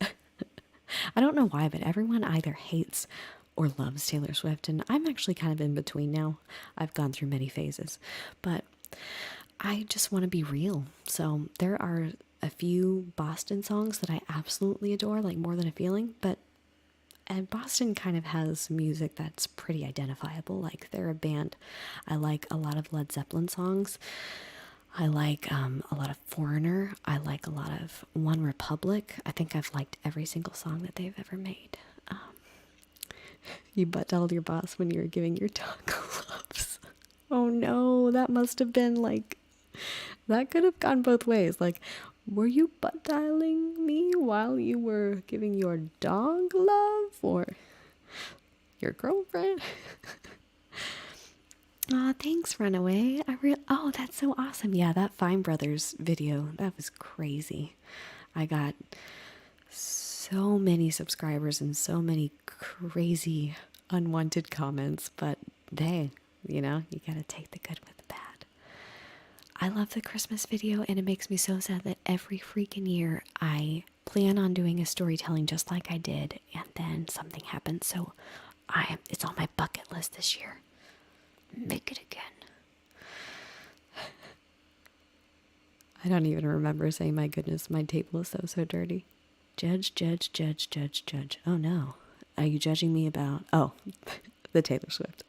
[SPEAKER 2] I don't know why, but everyone either hates or loves Taylor Swift, and I'm actually kind of in between now. I've gone through many phases, but I just want to be real. So there are a few Boston songs that I absolutely adore, like More Than a Feeling, but and Boston kind of has music that's pretty identifiable. Like, they're a band. I like a lot of Led Zeppelin songs. I like a lot of Foreigner. I like a lot of One Republic. I think I've liked every single song that they've ever made. You butt dialed your boss when you were giving your dog gloves. Oh no, that must have been like... That could have gone both ways. Like, were you butt dialing me while you were giving your dog love, or your girlfriend? Aw, thanks, Runaway. Oh, that's so awesome. Yeah, that Fine Brothers video, that was crazy. I got so many subscribers and so many crazy unwanted comments, but hey, you gotta take the good with the bad. I love the Christmas video, and it makes me so sad that every freaking year I plan on doing a storytelling just like I did, and then something happens. So it's on my bucket list this year. Make it again. I don't even remember saying, my goodness, my table is so dirty. Judge, judge, judge, judge, judge. Oh no. Are you judging me about... Oh, the Taylor Swift.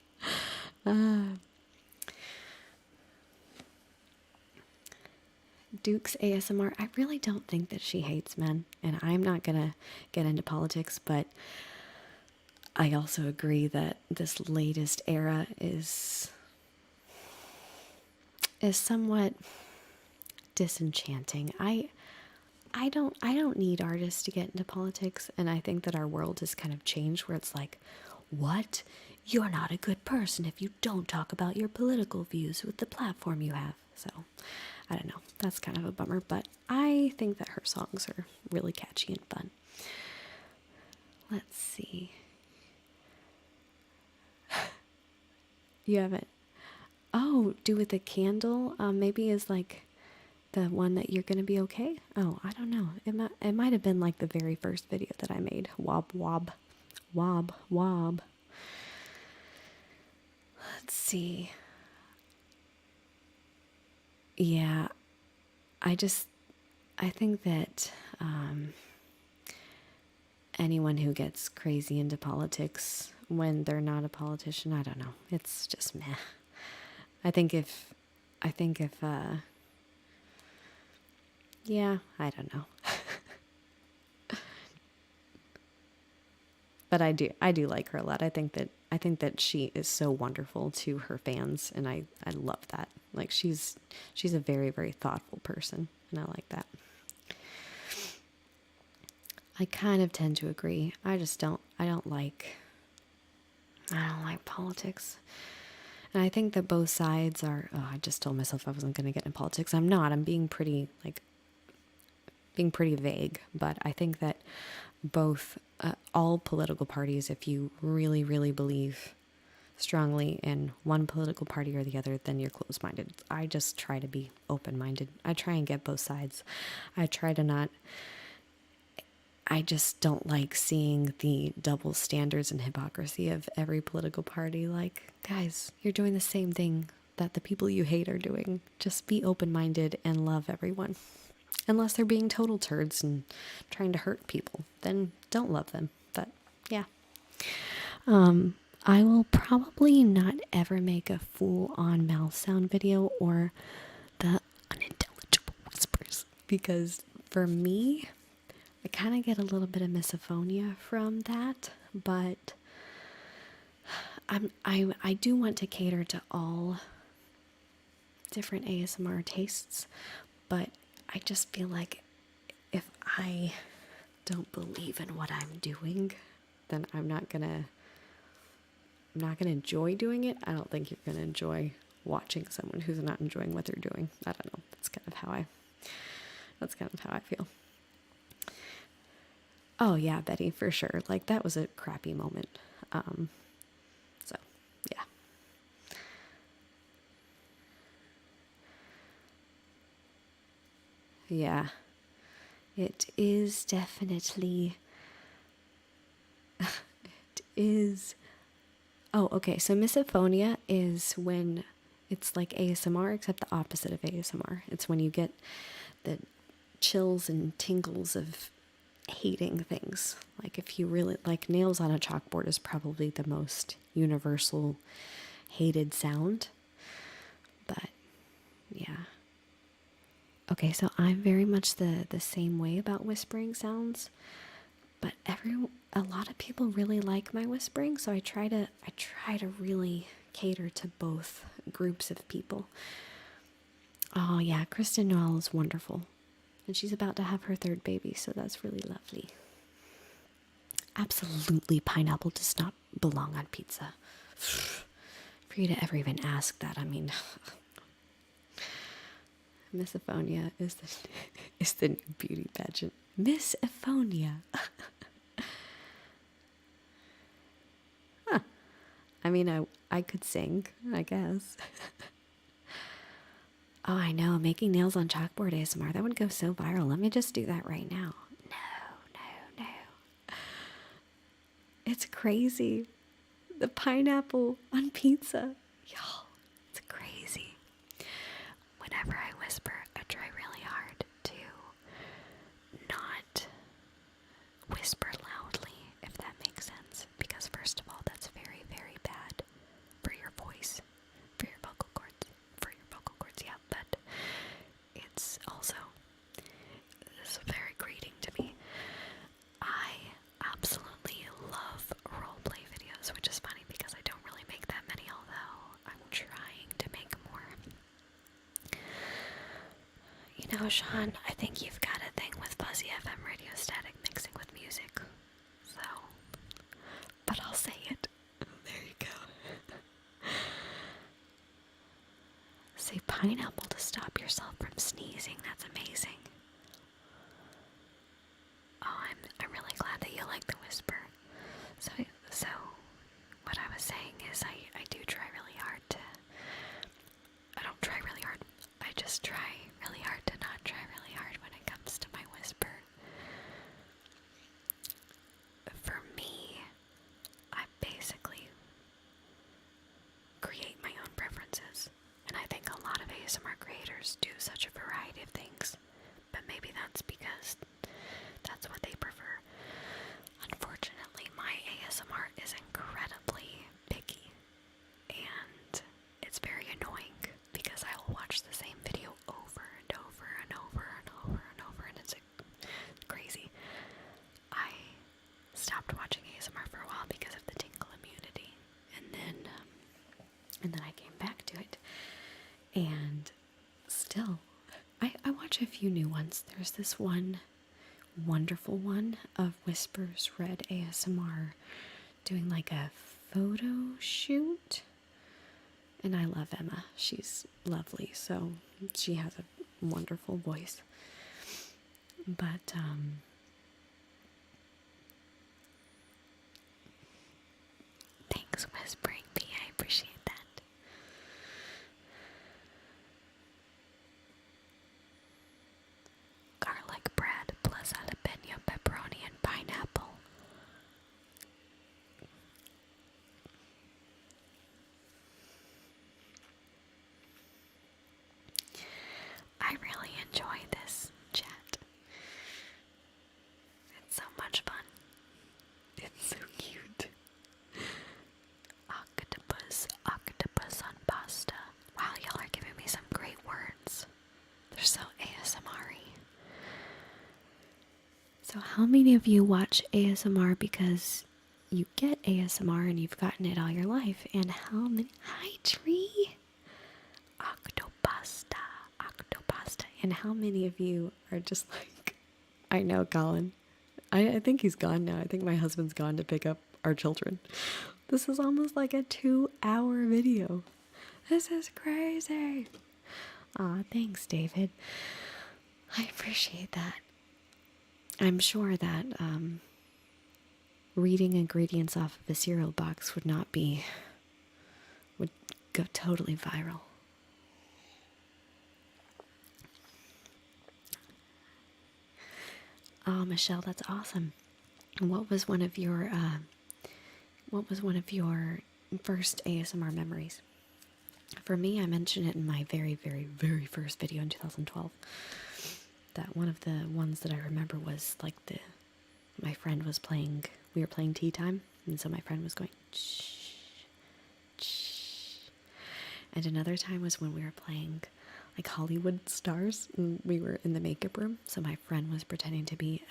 [SPEAKER 2] Duke's ASMR, I really don't think that she hates men, and I'm not gonna get into politics, but I also agree that this latest era is somewhat disenchanting. I don't need artists to get into politics, and I think that our world has kind of changed where it's like, what? You're not a good person if you don't talk about your political views with the platform you have. So I don't know. That's kind of a bummer, but I think that her songs are really catchy and fun. Let's see. You haven't. Oh, do with the candle. Maybe is like the one that you're gonna be okay. Oh, I don't know. It might have been like the very first video that I made. Wob wob, wob wob. Let's see. Yeah, I think that anyone who gets crazy into politics when they're not a politician, I don't know. It's just meh. I think if, yeah, I don't know. But I do like her a lot. I think that she is so wonderful to her fans, and I love that. Like she's a very, very thoughtful person, and I like that. I kind of tend to agree. I don't like politics. And I think that both sides are, I just told myself I wasn't going to get into politics. I'm not. I'm being pretty vague, but I think that both, all political parties, if you really, really believe strongly in one political party or the other, then you're closed-minded. I just try to be open-minded. I try and get both sides. I just don't like seeing the double standards and hypocrisy of every political party. Like, guys, you're doing the same thing that the people you hate are doing. Just be open-minded and love everyone. Unless they're being total turds and trying to hurt people, then don't love them. But yeah. I will probably not ever make a full-on mouth sound video or the unintelligible whispers, because for me, I kind of get a little bit of misophonia from that, but I do want to cater to all different ASMR tastes, but I just feel like if I don't believe in what I'm doing, then I'm not gonna enjoy doing it. I don't think you're gonna enjoy watching someone who's not enjoying what they're doing. I don't know. That's kind of how I feel. Oh yeah, Betty, for sure. Like that was a crappy moment. So yeah. Yeah. It is definitely it is. Oh, okay. So misophonia is when it's like ASMR except the opposite of ASMR. It's when you get the chills and tingles of hating things. Like if you really like, nails on a chalkboard is probably the most universal hated sound. But yeah. Okay, so I'm very much the same way about whispering sounds, but a lot of people really like my whispering, so I try to really cater to both groups of people. Oh yeah, Kristen Noel is wonderful. And she's about to have her third baby, so that's really lovely. Absolutely, pineapple does not belong on pizza. For you to ever even ask that, I mean, misophonia is the new beauty pageant. Misophonia. Huh. I mean, I could sing, I guess. Oh, I know. Making nails on chalkboard ASMR. That would go so viral. Let me just do that right now. No. It's crazy. The pineapple on pizza. Y'all, it's crazy. Whenever I whisper, I try really hard to not whisper loudly, if that makes sense. Because first of all, that's very, very bad for your voice, for your vocal cords, yeah, but it's also, this is very grating to me. I absolutely love roleplay videos, which is funny because I don't really make that many, although I'm trying to make more. You know, Sean, I think you've got a thing with fuzzy FM radio static mixing with music, so, but I'll say it. There you go. Say pineapple to stop yourself from sneezing. That's amazing. Oh, I'm really glad that you like the whisper. So what I was saying is I do try really hard to, I don't try really hard, I just try really hard to not try really hard when it comes to my whisper. For me, I basically create my own preferences, and I think a lot of ASMR creators do such a variety of things, but maybe that's because that's what they prefer. Unfortunately, my ASMR is incredibly picky, and it's very annoying because I will watch the same video over and over and over and over and over, and it's crazy. I stopped watching ASMR for a while because of the tingle immunity, and then I came back to it, and still, I watch a few new ones. There's this one wonderful one of Whispers Red ASMR doing like a photo shoot, and I love Emma. She's lovely, so she has a wonderful voice. But thanks, Whispering Bee. I appreciate that. Garlic bread plus jalapeno, pepperoni, and pineapple. I really enjoy this chat. It's so much fun. It's so cute. Octopus on pasta. Wow, y'all are giving me some great words. They're so ASMR-y. So how many of you watch ASMR because you get ASMR and you've gotten it all your life? And how many? Hi, Tree! Octopasta. And how many of you are just like, I know, Colin. I think he's gone now. I think my husband's gone to pick up our children. This is almost like a 2-hour video. This is crazy. Aw, thanks, David. I appreciate that. I'm sure that reading ingredients off of a cereal box would go totally viral. Oh, Michelle, that's awesome. And what was one of your first ASMR memories? For me, I mentioned it in my very, very, very first video in 2012. That one of the ones that I remember was like my friend was playing, we were playing Tea Time, and so my friend was going, shh, shh. And another time was when we were playing like Hollywood stars, and we were in the makeup room, so my friend was pretending to be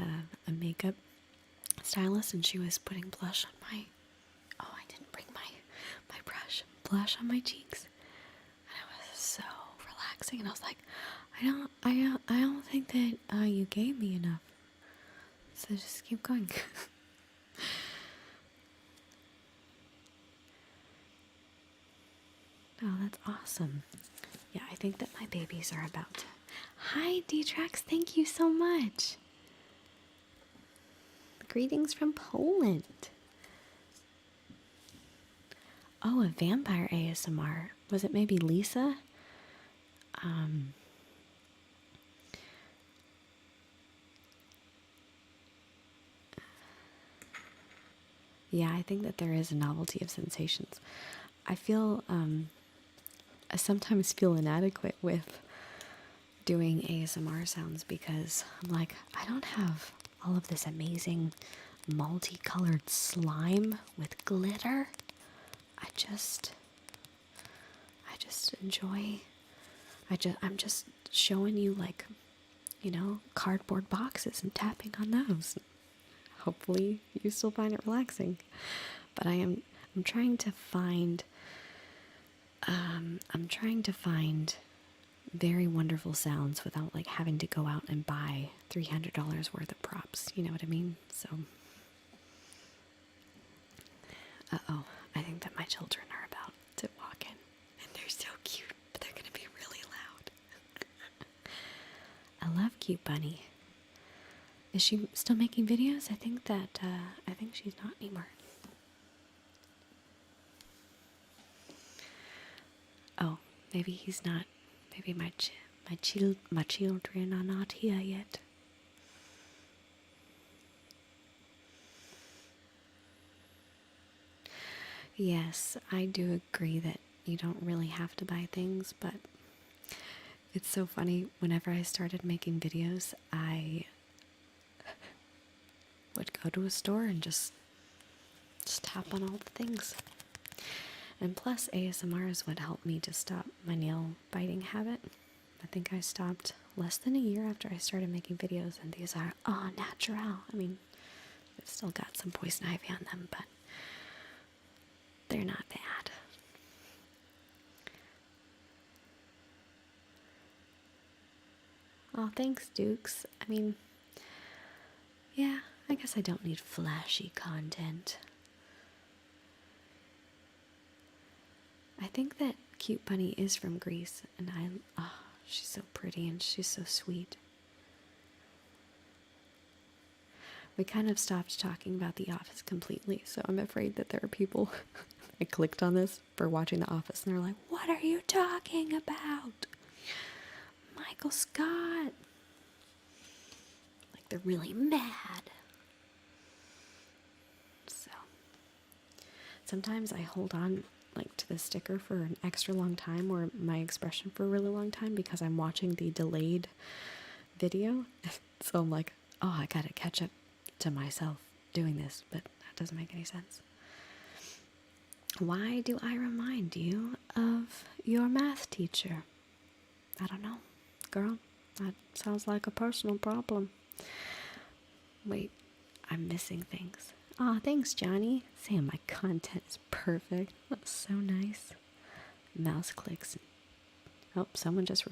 [SPEAKER 2] a makeup stylist, and she was putting blush on my, I didn't bring my brush, blush on my cheeks, and it was so relaxing, and I was like, I don't think that you gave me enough, so just keep going. Oh, that's awesome. Yeah, I think that my babies are about to... Hi, D-Trax, thank you so much. Greetings from Poland. Oh, a vampire ASMR. Was it maybe Lisa? Yeah, I think that there is a novelty of sensations. I feel... I sometimes feel inadequate with doing ASMR sounds because I'm like, I don't have all of this amazing multicolored slime with glitter. I just enjoy, I'm just showing you, like, you know, cardboard boxes and tapping on those. Hopefully you still find it relaxing. But I'm trying to find very wonderful sounds without like having to go out and buy $300 worth of props. You know what I mean? So, I think that my children are about to walk in, and they're so cute, but they're gonna be really cute bunny. Is she still making videos? I think she's not anymore. Oh, maybe he's not. Maybe my children are not here yet. Yes, I do agree that you don't really have to buy things, but it's so funny. Whenever I started making videos, I would go to a store and just tap on all the things. And plus, ASMR is what helped me to stop my nail biting habit. I think I stopped less than a year after I started making videos, and these are all natural. I mean, they've still got some poison ivy on them, but they're not bad. Oh, thanks, Dukes. I mean, yeah, I guess I don't need flashy content. I think that cute bunny is from Greece, and she's so pretty and she's so sweet. We kind of stopped talking about The Office completely, so I'm afraid that there are people I clicked on this for watching The Office, and they're like, "What are you talking about? Michael Scott." Like, they're really mad. So, sometimes I hold on to the sticker for an extra long time, or my expression for a really long time, because I'm watching the delayed video. So I'm like, oh, I gotta catch up to myself doing this, but that doesn't make any sense. Why do I remind you of your math teacher? I don't know. Girl, that sounds like a personal problem. Wait, I'm missing things. Aw, thanks, Johnny. Sam, my content is perfect. That's so nice. Mouse clicks. Oh, someone just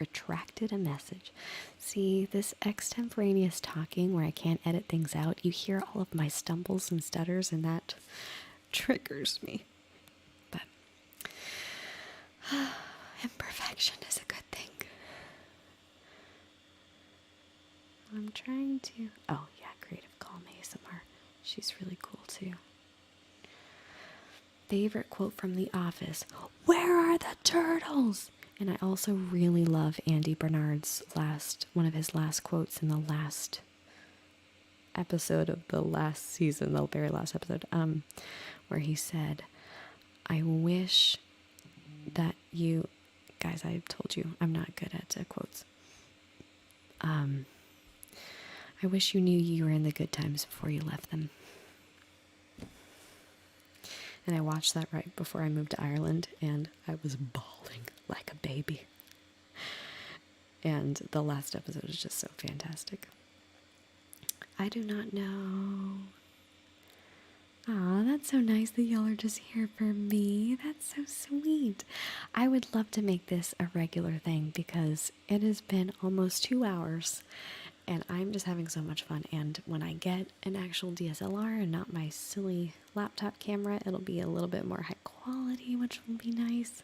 [SPEAKER 2] retracted a message. See, this extemporaneous talking where I can't edit things out, you hear all of my stumbles and stutters, and that triggers me. But imperfection is a good thing. I'm trying to... Oh, yeah, Creative Calm ASMR. She's really cool, too. Favorite quote from The Office: "Where are the turtles?" And I also really love Andy Bernard's one of his last quotes in the last episode of the last season, the very last episode, where he said, "I wish that you..." Guys, I told you I'm not good at quotes. "I wish you knew you were in the good times before you left them." And I watched that right before I moved to Ireland, and I was bawling like a baby. And the last episode is just so fantastic. I do not know. Aw, that's so nice that y'all are just here for me. That's so sweet. I would love to make this a regular thing, because it has been almost 2 hours and I'm just having so much fun. And when I get an actual DSLR and not my silly laptop camera, it'll be a little bit more high quality, which will be nice.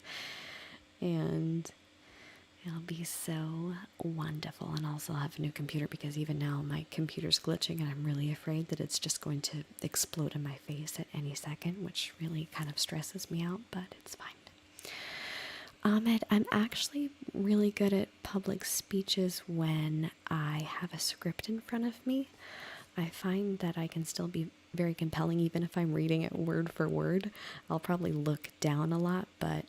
[SPEAKER 2] And it'll be so wonderful. And also I'll have a new computer, because even now my computer's glitching and I'm really afraid that it's just going to explode in my face at any second, which really kind of stresses me out, but it's fine. Ahmed, I'm actually really good at public speeches when I have a script in front of me. I find that I can still be very compelling even if I'm reading it word for word. I'll probably look down a lot, but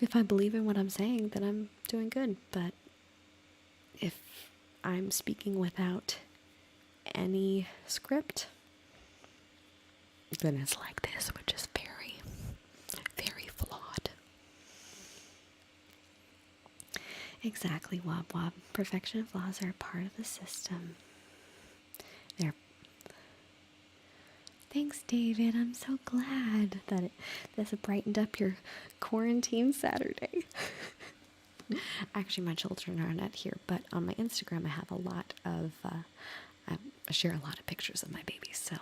[SPEAKER 2] if I believe in what I'm saying, then I'm doing good. But if I'm speaking without any script, then it's like this, which is very, very flawed. Exactly, Wob Wob. Perfection and flaws are a part of the system. Thanks, David. I'm so glad that this brightened up your quarantine Saturday. Actually, my children are not here, but on my Instagram I have a lot of, I share a lot of pictures of my babies, so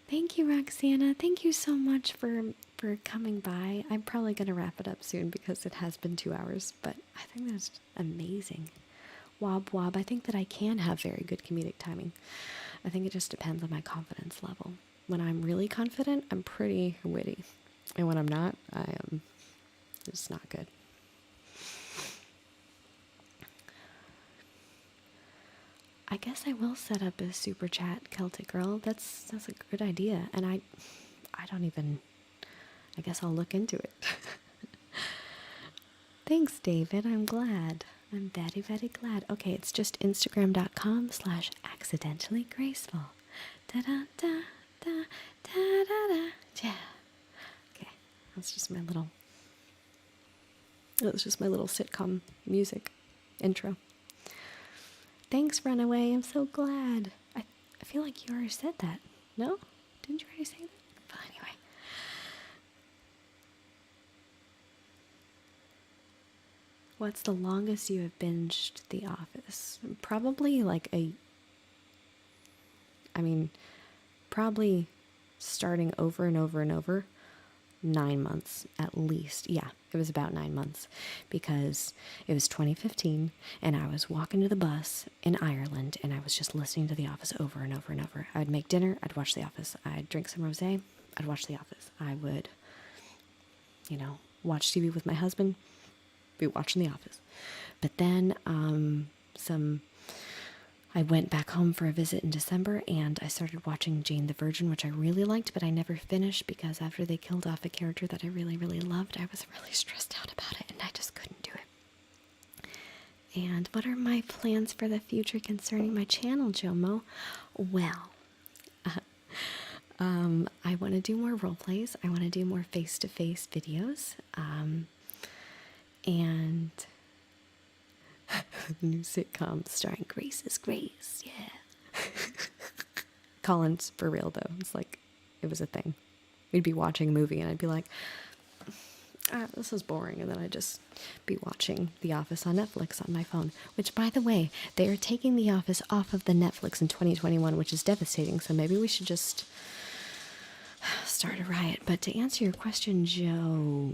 [SPEAKER 2] Thank you, Roxana. Thank you so much for coming by. I'm probably going to wrap it up soon because it has been 2 hours, but I think that's amazing. Wob wob, I think that I can have very good comedic timing. I think it just depends on my confidence level. When I'm really confident, I'm pretty witty. And when I'm not, I am just not good. I guess I will set up a super chat, Celtic Girl. That's a good idea. And I guess I'll look into it. Thanks, David. I'm glad. I'm very, very glad. Okay, it's just instagram.com/accidentallygraceful. Da-da-da-da-da-da-da. Yeah. Okay, that's just my little sitcom music intro. Thanks, Runaway. I'm so glad. I feel like you already said that. No? Didn't you already say that? But anyway. What's the longest you have binged The Office? Probably probably starting over and over and over. 9 months at least. Yeah, it was about 9 months because it was 2015 and I was walking to the bus in Ireland and I was just listening to The Office over and over and over. I'd make dinner, I'd watch The Office. I'd drink some rosé, I'd watch The Office. I would, watch TV with my husband, be watching The Office. But then I went back home for a visit in December and I started watching Jane the Virgin, which I really liked, but I never finished because after they killed off a character that I really, really loved, I was really stressed out about it and I just couldn't do it. And what are my plans for the future concerning my channel, Jomo? Well, I want to do more role plays. I want to do more face-to-face videos. And new sitcom starring Grace is Grace, yeah. Colin's for real though. It's like it was a thing. We'd be watching a movie and I'd be like, this is boring, and then I'd just be watching The Office on Netflix on my phone. Which, by the way, they are taking The Office off of the Netflix in 2021, which is devastating. So maybe we should just start a riot. But to answer your question, Joe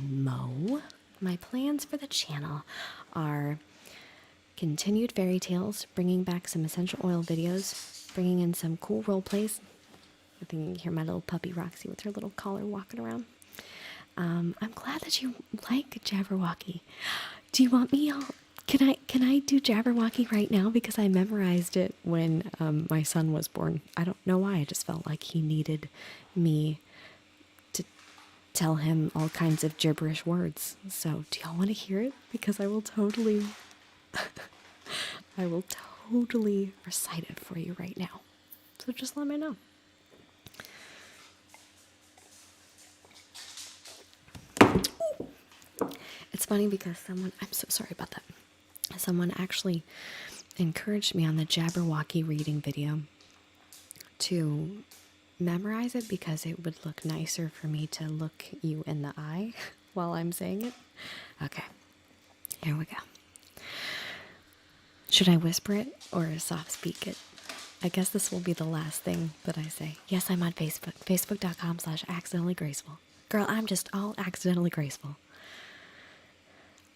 [SPEAKER 2] Mo, my plans for the channel are continued fairy tales, bringing back some essential oil videos, bringing in some cool role plays. I think you can hear my little puppy Roxy with her little collar walking around. I'm glad that you like Jabberwocky. Do you want me? Can I do Jabberwocky right now because I memorized it when my son was born. I don't know why. I just felt like he needed me to tell him all kinds of gibberish words. So, do y'all want to hear it? Because I will totally recite it for you right now. So just let me know. It's funny because I'm so sorry about that. Someone actually encouraged me on the Jabberwocky reading video to memorize it because it would look nicer for me to look you in the eye while I'm saying it. Okay, here we go. Should I whisper it or soft speak it? I guess this will be the last thing that I say. Yes, I'm on Facebook, facebook.com/accidentallygraceful. Girl, I'm just all accidentally graceful.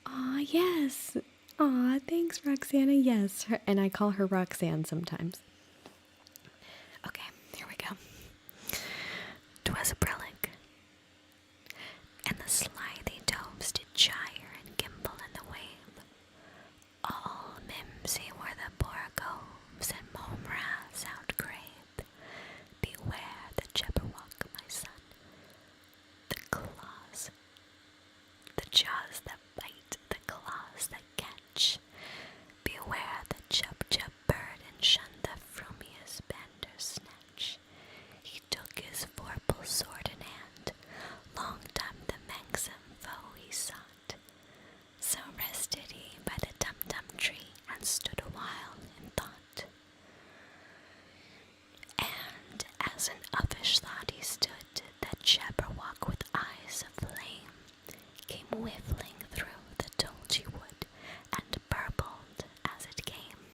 [SPEAKER 2] Aw, yes. Aw, thanks, Roxana. Yes, and I call her Roxanne sometimes. Okay, here we go. 'Twas a brilliant